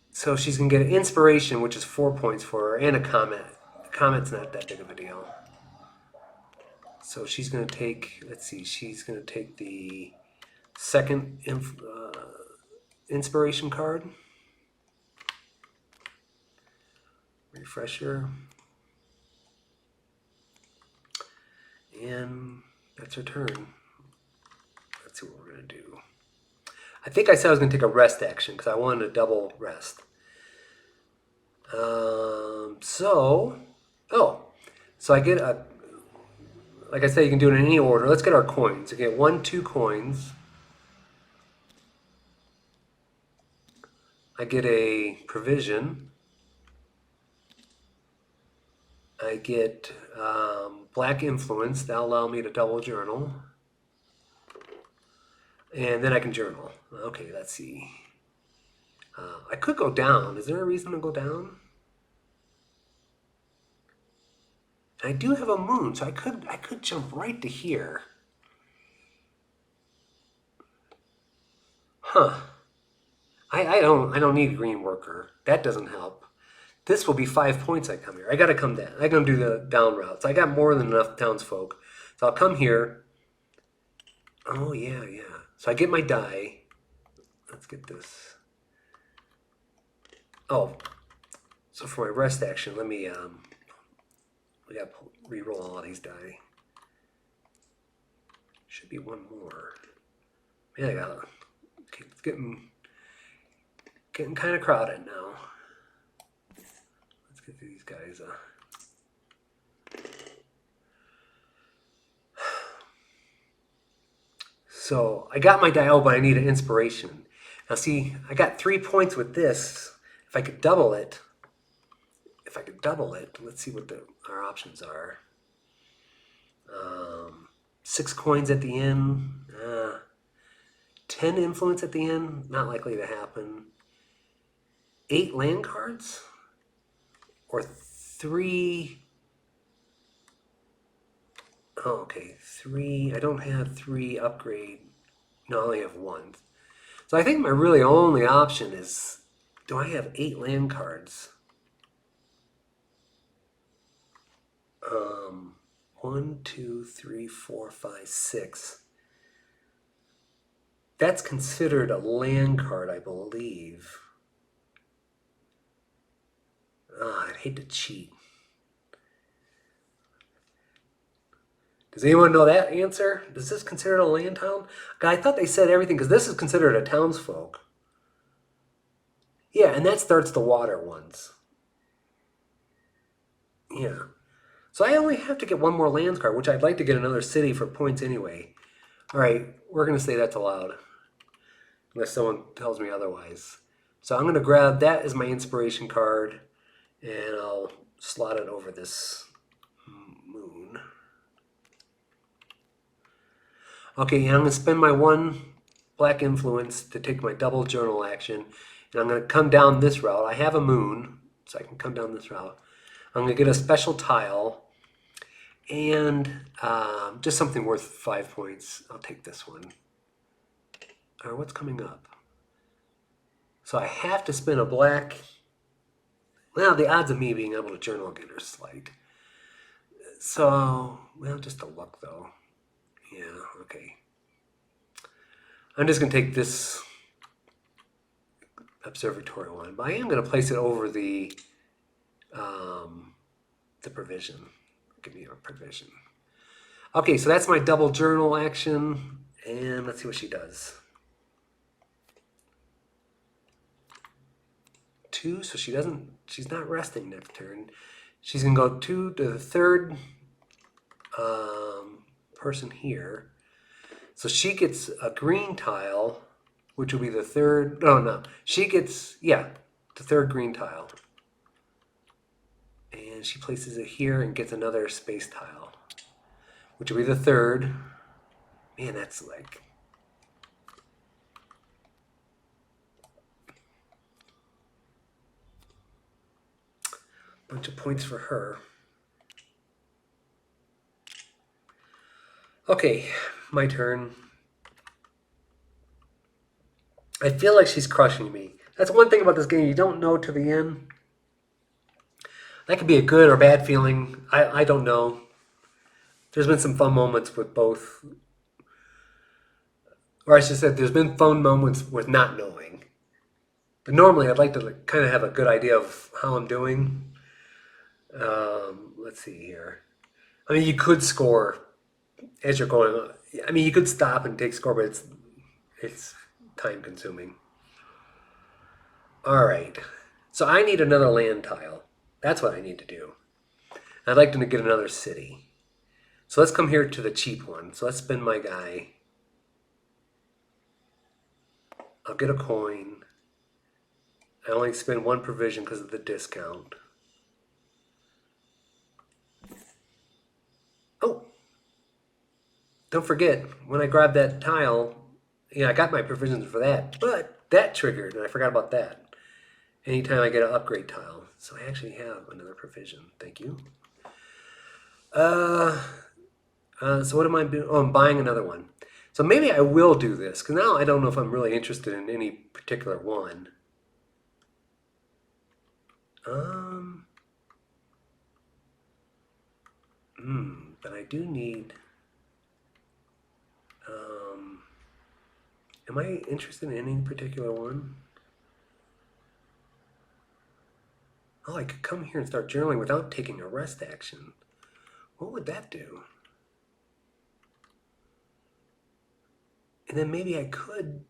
So she's going to get an inspiration, which is 4 points for her, and a comment. The comment's not that big of a deal. So she's going to take, let's see, she's going to take the 2nd inspiration card. Refresher. And that's her turn. Let's see what we're going to do. I think I said I was going to take a rest action because I wanted a double rest. So I get a, like I said, you can do it in any order. Let's get our coins. You get 1, 2 coins. I get a provision. I get black influence. That'll allow me to double journal. And then I can journal. Okay, let's see. I could go down. Is there a reason to go down? I do have a moon, so I could jump right to here. Huh. I don't need a green worker. That doesn't help. This will be 5 points I come here. I gotta come down. I gotta do the down routes. I got more than enough townsfolk. So I'll come here. Oh yeah. So I get my die. Let's get this. Oh, so for my rest action, let me, we gotta re-roll all these die. Should be one more. Man, I gotta, okay, it's getting kind of crowded now. Let's get these guys, So I got my dial, but I need an inspiration. Now see, I got 3 points with this. If I could double it, let's see what our options are. 6 coins at the end. 10 influence at the end, not likely to happen. 8 land cards? Or 3... Oh, okay, 3... I don't have 3 upgrade. No, I only have 1. So I think my really only option is, do I have 8 land cards? 1, 2, 3, 4, 5, 6. That's considered a land card, I believe. I'd hate to cheat. Does anyone know that answer? Is this considered a land town? I thought they said everything, because this is considered a townsfolk. Yeah, and that starts the water ones. Yeah. So I only have to get 1 more lands card, which I'd like to get another city for points anyway. All right, we're going to say that's allowed, unless someone tells me otherwise. So I'm going to grab that as my inspiration card, and I'll slot it over this moon. Okay, and I'm going to spend my 1 black influence to take my double journal action, and I'm going to come down this route. I have a moon, so I can come down this route. I'm going to get a special tile, and just something worth 5 points. I'll take this one. All right, what's coming up? So I have to spend a black. Well, the odds of me being able to journal again are slight. So, well, just a luck though. Yeah, okay. I'm just going to take this observatory one, but I am going to place it over the provision. Give me a provision. Okay, so that's my double journal action, and let's see what she does. 2, so she's not resting next turn. She's going to go 2 to the 3rd person here. So she gets a green tile, which will be the 3rd. No. She gets, the 3rd green tile. And she places it here and gets another space tile, which will be the 3rd. Man, that's like... bunch of points for her. Okay, my turn. I feel like she's crushing me. That's one thing about this game. You don't know to the end. That could be a good or bad feeling. I don't know. There's been some fun moments with both. Or I should say, there's been fun moments with not knowing. But normally I'd like to kind of have a good idea of how I'm doing. Let's see here. I mean, you could score as you're going. I mean, you could stop and take score, but it's time consuming. All right. So I need another land tile. That's what I need to do. I'd like to get another city. So let's come here to the cheap one. So let's spin my guy. I'll get a coin. I only spend 1 provision because of the discount. Oh! Don't forget, when I grabbed that tile, I got my provisions for that, but that triggered, and I forgot about that. Anytime I get an upgrade tile. So I actually have another provision. Thank you. So what am I doing? Oh, I'm buying another one. So maybe I will do this, because now I don't know if I'm really interested in any particular one. But I do need... am I interested in any particular one? Oh, I could come here and start journaling without taking a rest action. What would that do? And then maybe I could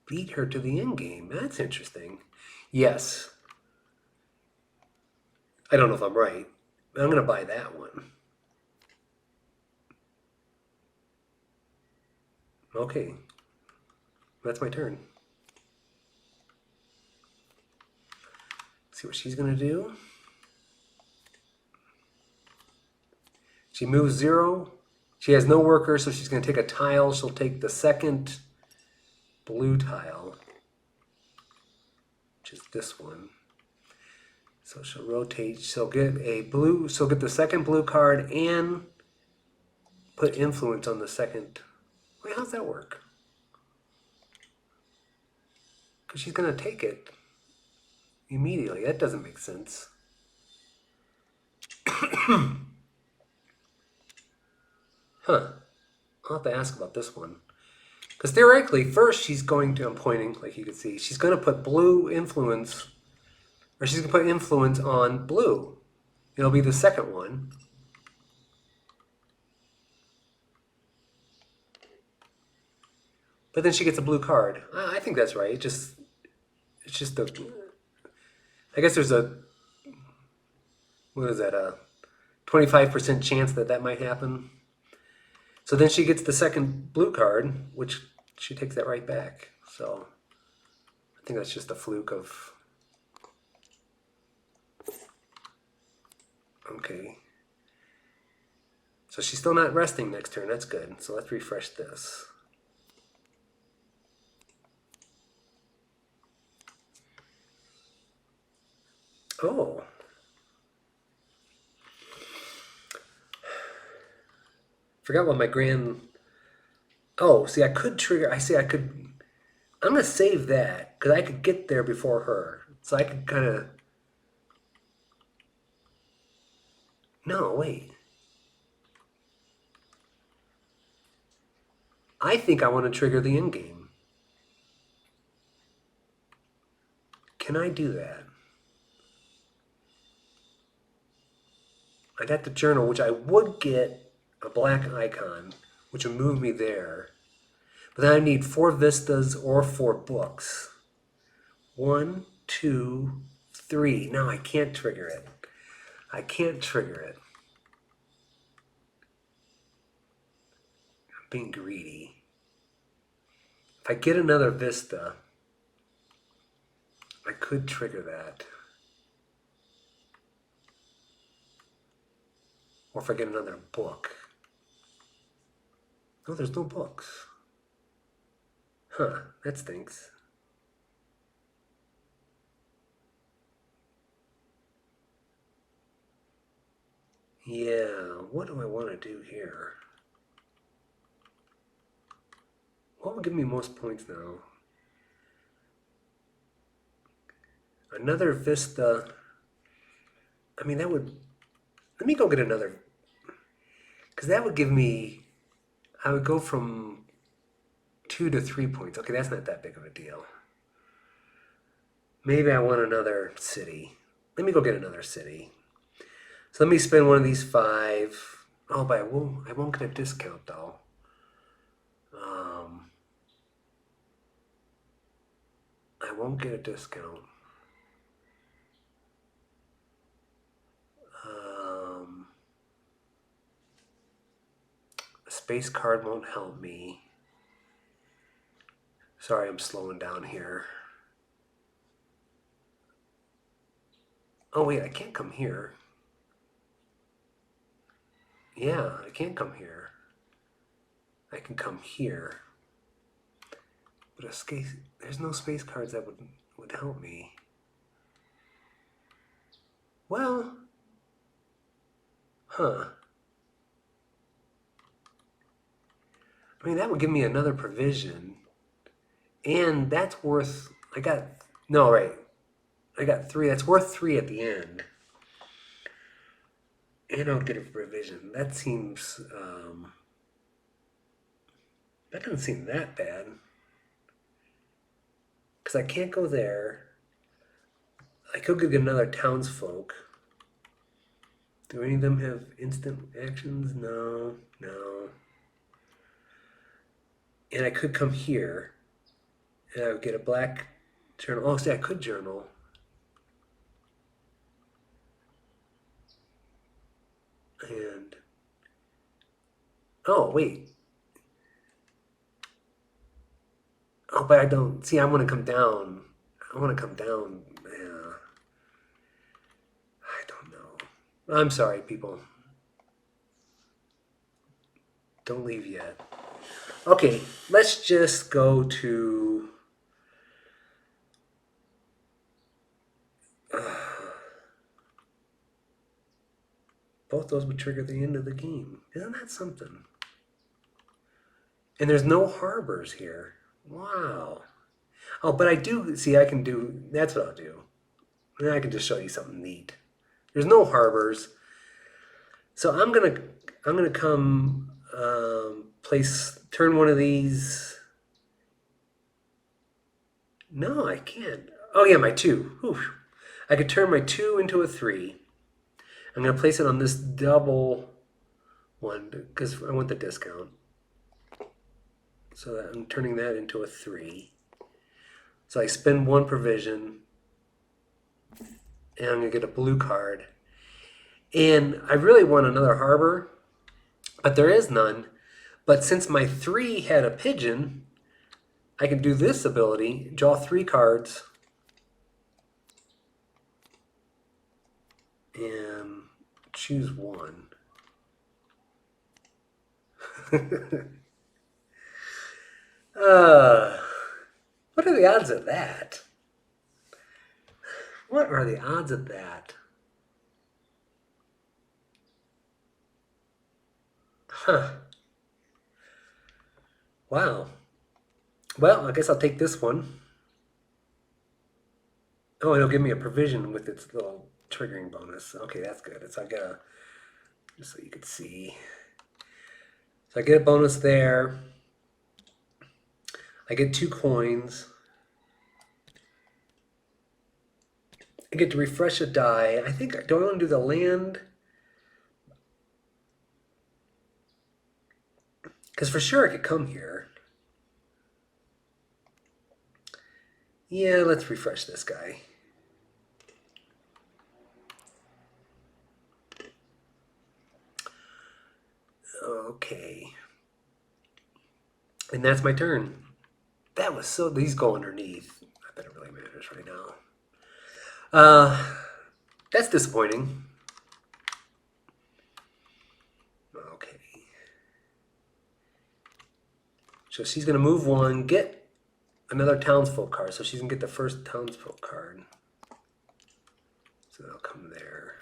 beat her to the end game. That's interesting. Yes. I don't know if I'm right. I'm going to buy that one. Okay. That's my turn. See what she's going to do. She moves 0. She has no worker, so she's going to take a tile. She'll take the second blue tile, which is this one. So she'll rotate. She'll get a blue. She'll get the second blue card and put influence on the second. Wait, how's that work? Because she's going to take it immediately. That doesn't make sense. Huh. I'll have to ask about this one. Because theoretically, first she's going to, I'm pointing, like you can see, she's going to put blue influence, or she's going to put influence on blue. It'll be the second one. But then she gets a blue card. I think that's right. It's just a, I guess there's a, what is that, a 25% chance that that might happen. So then she gets the second blue card, which she takes that right back. So I think that's just a fluke of... Okay. So she's still not resting next turn. That's good. So let's refresh this. Oh. Forgot what my grand... Oh, see, I could trigger... I see, I could... I'm going to save that, because I could get there before her. So I could kind of... No, wait. I think I want to trigger the end game. Can I do that? I got the journal, which I would get a black icon, which would move me there. But then I need 4 vistas or 4 books. 1, 2, 3. No, I can't trigger it. I can't trigger it. I'm being greedy. If I get another vista, I could trigger that. Or if I get another book. No, there's no books. Huh, that stinks. Yeah, what do I want to do here? What would give me most points now? Another vista. I mean, that would... Let me go get another... Because that would give me... I would go from 2 to 3 points. Okay, that's not that big of a deal. Maybe I want another city. Let me go get another city. So let me spend one of these 5. Oh, but I won't get a discount though. I won't get a discount. A space card won't help me. Sorry, I'm slowing down here. Oh wait, I can't come here. Yeah, I can't come here. I can come here. But there's no space cards that would help me. Well, huh. I mean, that would give me another provision. And that's worth, I got 3. That's worth 3 at the end. And I'll get a provision. That seems, that doesn't seem that bad. Because I can't go there. I could get another townsfolk. Do any of them have instant actions? No, no. And I could come here, and I would get a black journal. Oh, see, I could journal. And, oh, wait. Oh, but I don't, see, I want to come down. I want to come down. Yeah. I don't know. I'm sorry, people. Don't leave yet. Okay, let's just go to... both those would trigger the end of the game. Isn't that something? And there's no harbors here. Wow. Oh, but I do, see, I can do, that's what I'll do. And I can just show you something neat. There's no harbors. So I'm gonna come turn one of these. No, I can't. Oh yeah, my 2. Whew. I could turn my 2 into a 3. I'm gonna place it on this double one because I want the discount. So that I'm turning that into a 3. So I spend 1 provision, and I'm gonna get a blue card. And I really want another harbor, but there is none. But since my 3 had a pigeon, I can do this ability, draw 3 cards, and choose 1. What are the odds of that? What are the odds of that? Huh. Wow. Well, I guess I'll take this one. Oh, it'll give me a provision with its little triggering bonus. Okay, that's good. So I get a, just so you could see. So I get a bonus there. I get 2 coins. I get to refresh a die. I think, do I want to do the land? Because for sure I could come here. Yeah, let's refresh this guy. Okay. And that's my turn. That was so, these go underneath. I bet it really matters right now. That's disappointing. Okay. So she's going to move 1, get another townsfolk card. So she's going to get the first townsfolk card. So that'll come there.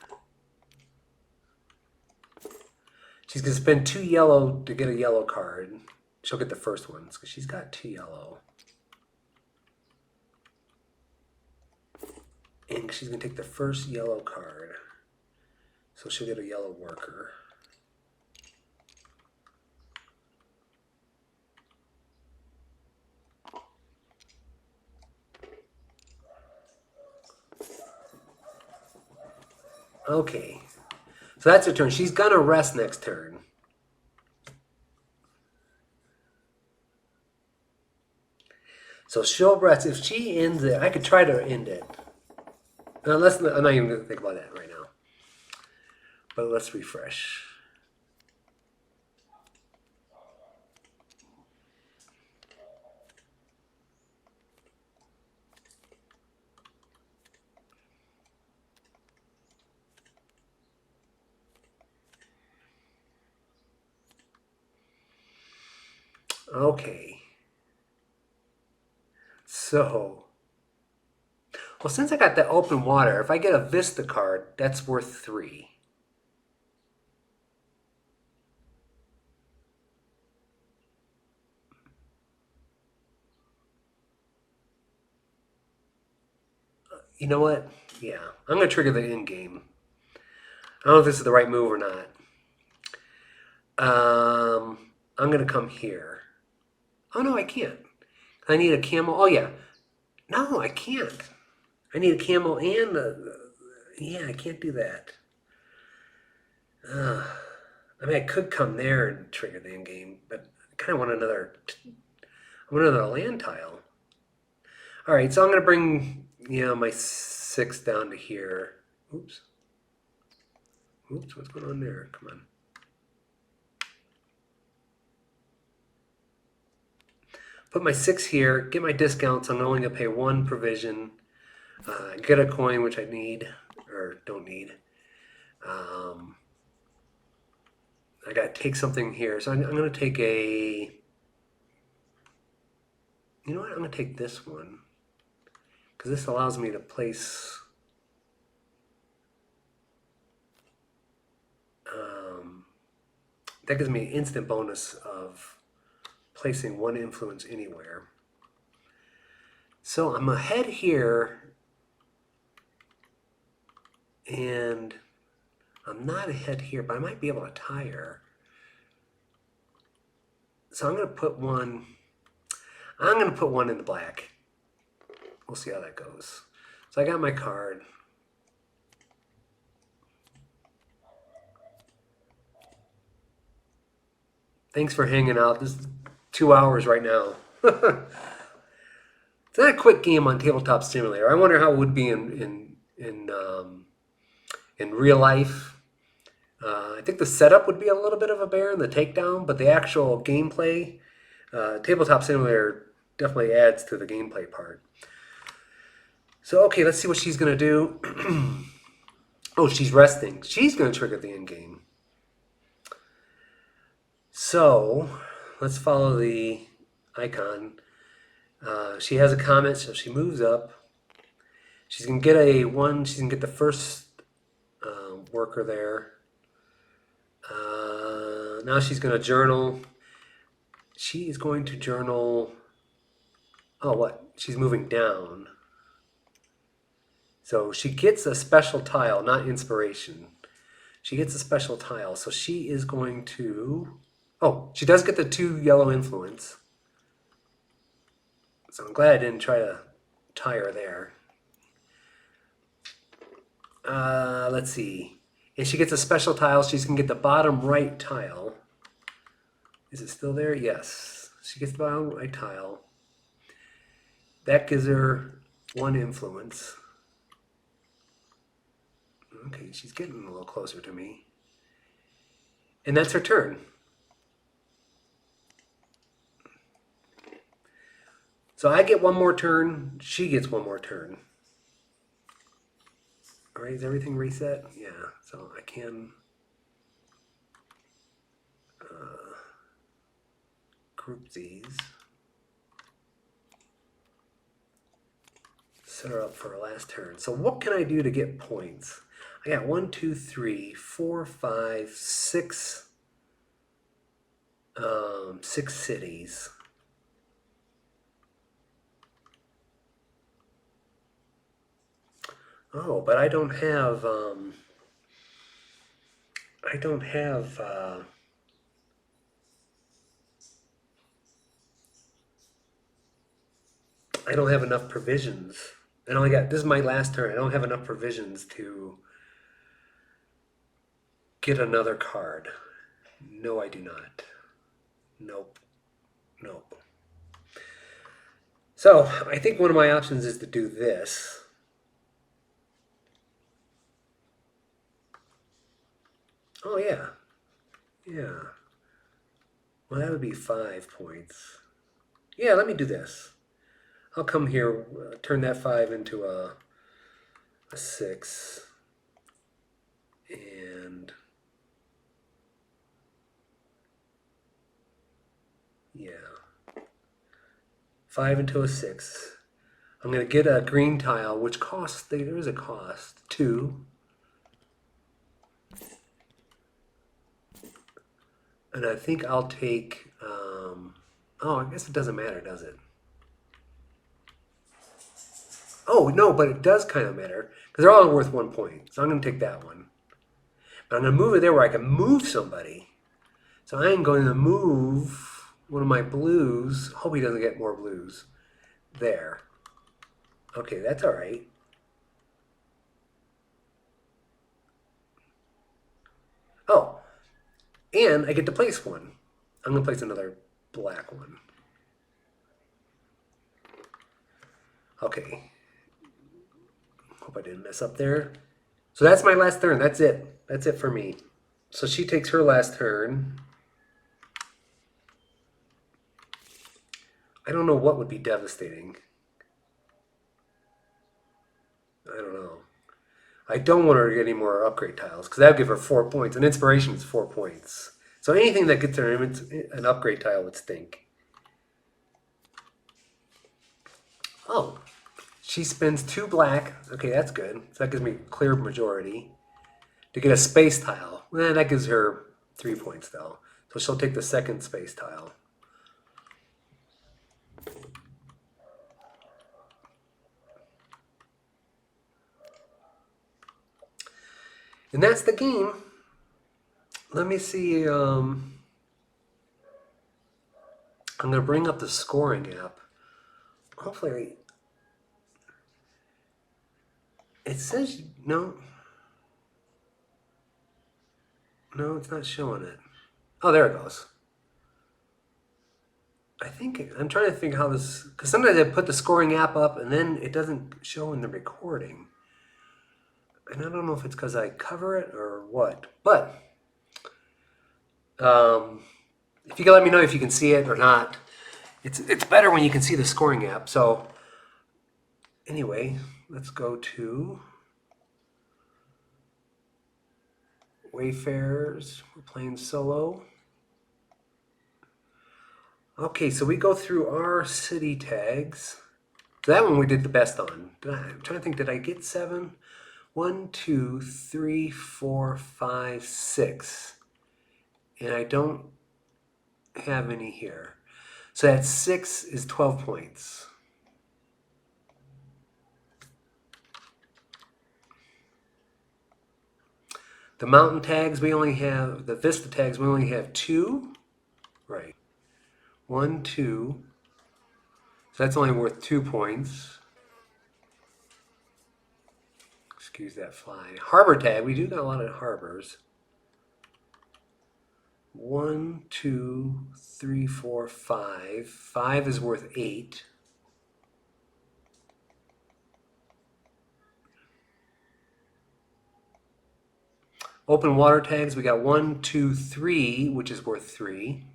She's going to spend 2 yellow to get a yellow card. She'll get the first one because she's got 2 yellow. And she's going to take the first yellow card. So she'll get a yellow worker. Okay. So that's her turn. She's going to rest next turn. So she'll rest. If she ends it, I could try to end it. I'm not even going to think about that right now. But let's refresh. Okay. So, well, since I got the open water, if I get a Vista card, that's worth 3. You know what? Yeah, I'm going to trigger the end game. I don't know if this is the right move or not. I'm going to come here. Oh, no, I can't. I need a camel. Oh, yeah. No, I can't. I need a camel and yeah, I can't do that. I mean, I could come there and trigger the end game, but I kind of want another land tile. All right, so I'm going to bring, my 6 down to here. Oops. Oops, what's going on there? Come on. Put my 6 here, get my discounts. I'm only going to pay 1 provision. Get a coin, which I need, or don't need. I got to take something here. So I'm going to take a... You know what? I'm going to take this one. Because this allows me to place... that gives me an instant bonus of placing 1 influence anywhere. So I'm ahead here, and I'm not ahead here, but I might be able to tire. So I'm going to put one in the black. We'll see how that goes. So I got my card. Thanks for hanging out. This is 2 hours right now. It's not a quick game on Tabletop Simulator. I wonder how it would be in real life. I think the setup would be a little bit of a bear in the takedown, but the actual gameplay, Tabletop Simulator definitely adds to the gameplay part. So, okay, let's see what she's going to do. Oh, she's resting. She's going to trigger the end game. So, let's follow the icon. She has a comment, so she moves up. She's going to get a 1. She's going to get the first worker there. Now she's going to journal. She is going to journal... Oh, what? She's moving down. So she gets a special tile, not inspiration. She gets a special tile. So she is going to... Oh, she does get the 2 yellow influence. So I'm glad I didn't try to tie her there. Let's see. And she gets a special tile. She's going to get the bottom right tile. Is it still there? Yes. She gets the bottom right tile. That gives her 1 influence. Okay, she's getting a little closer to me. And that's her turn. So I get 1 more turn. She gets 1 more turn. All right, is everything reset? Yeah, so I can group these. Set her up for her last turn. So what can I do to get points? I got 1, 2, 3, 4, 5, 6, 6 cities. Oh, but I don't have enough provisions. This is my last turn. I don't have enough provisions to get another card. No, I do not. Nope. Nope. So, I think one of my options is to do this. Oh, yeah. Yeah. Well, that would be 5 points. Yeah, let me do this. I'll come here, turn that 5 into a 6. And... yeah. 5 into a 6. I'm going to get a green tile, which costs... there is a cost. 2. And I think I'll take... oh, I guess it doesn't matter, does it? Oh, no, but it does kind of matter, because they're all worth 1 point. So I'm going to take that one. But I'm going to move it there where I can move somebody. So I am going to move one of my blues. Hope he doesn't get more blues. There. Okay, that's all right. Oh, and I get to place one. I'm going to place another black one. Okay. Hope I didn't mess up there. So that's my last turn. That's it. That's it for me. So she takes her last turn. I don't know what would be devastating. I don't know. I don't want her to get any more upgrade tiles because that would give her 4 points. And inspiration is 4 points. So anything that gets her an upgrade tile would stink. Oh, she spends 2 black. Okay, that's good. So that gives me a clear majority. To get a space tile. That gives her 3 points though. So she'll take the second space tile. And that's the game. Let me see. I'm going to bring up the scoring app. Hopefully, it says no. No, it's not showing it. Oh, there it goes. I think I'm trying to think how this, because sometimes I put the scoring app up and then it doesn't show in the recording. And I don't know if it's because I cover it or what. But if you can let me know if you can see it or not. It's better when you can see the scoring app. So anyway, let's go to Wayfarers. We're playing solo. Okay, so we go through our city tags. That one we did the best on. I'm trying to think, did I get 7? 1, 2, 3, 4, 5, 6. And I don't have any here. So that 6 is 12 points. The mountain tags, we only have, the Vista tags, we only have 2. Right. 1, 2. So that's only worth 2 points. Excuse that fly. Harbor tag, we do got a lot of harbors. 1, 2, 3, 4, 5. 5 is worth 8. Open water tags, we got 1, 2, 3, which is worth 3.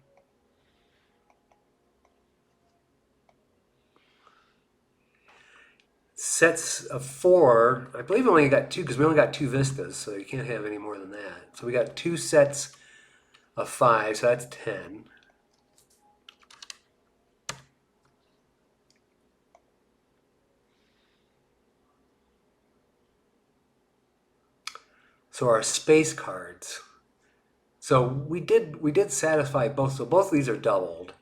Sets of 4, I believe we only got 2 because we only got 2 vistas, so you can't have any more than that. So we got 2 sets of 5, so that's 10. So our space cards. So we did satisfy both. So both of these are doubled.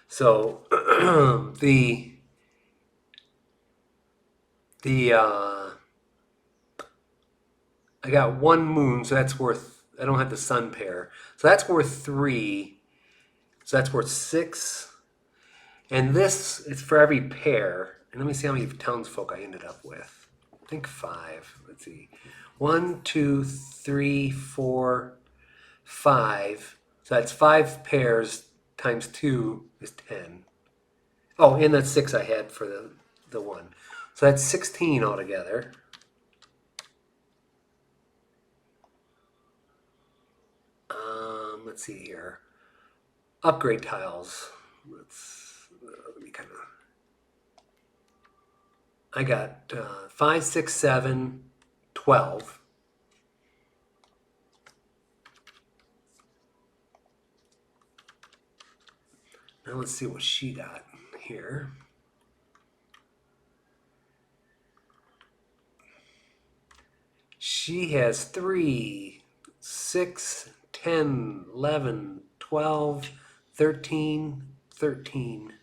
So I got 1 moon, so that's worth, I don't have the sun pair. So that's worth 3. So that's worth 6. And this is for every pair. And let me see how many townsfolk I ended up with. I think 5. Let's see. 1, 2, 3, 4, 5. So that's 5 pairs times 2 is 10. Oh, and that's 6 I had for the one. So that's 16 altogether. Let's see here. Upgrade tiles. Let me kind of. I got 5, 6, 7, 12. Now let's see what she got here. She has 3, 6, 10, 11, 12, 13, 13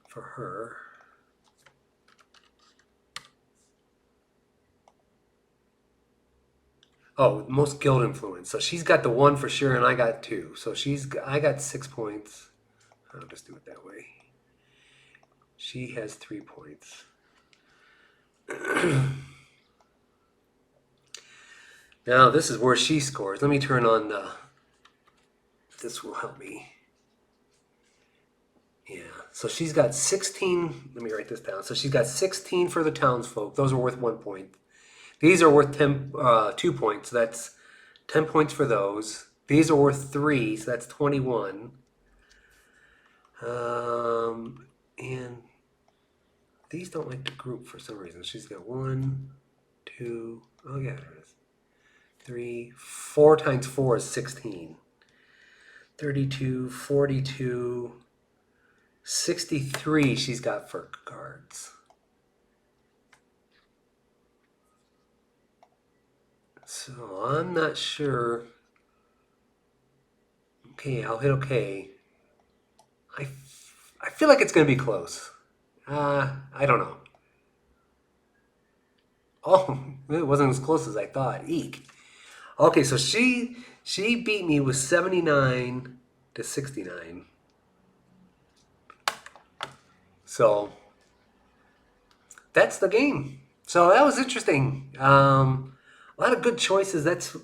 for her. Oh, most guild influence. So she's got the 1 for sure, and I got 2. So I got 6 points. I'll just do it that way. She has 3 points. Now this is where she scores. Let me turn on. This will help me. Yeah. So she's got 16. Let me write this down. So she's got 16 for the townsfolk. Those are worth 1 point. These are worth 2 points. So that's 10 points for those. These are worth 3, so that's 21. And these don't like to group for some reason. She's got 1, 2. Oh yeah, there it is. 3, 4 times 4 is 16. 32, 42, 63 she's got for cards. So I'm not sure. Okay, I'll hit okay. I feel like it's going to be close. I don't know. Oh, it wasn't as close as I thought. Eek. Okay, so she beat me with 79 to 69. So that's the game. So that was interesting. A lot of good choices. That's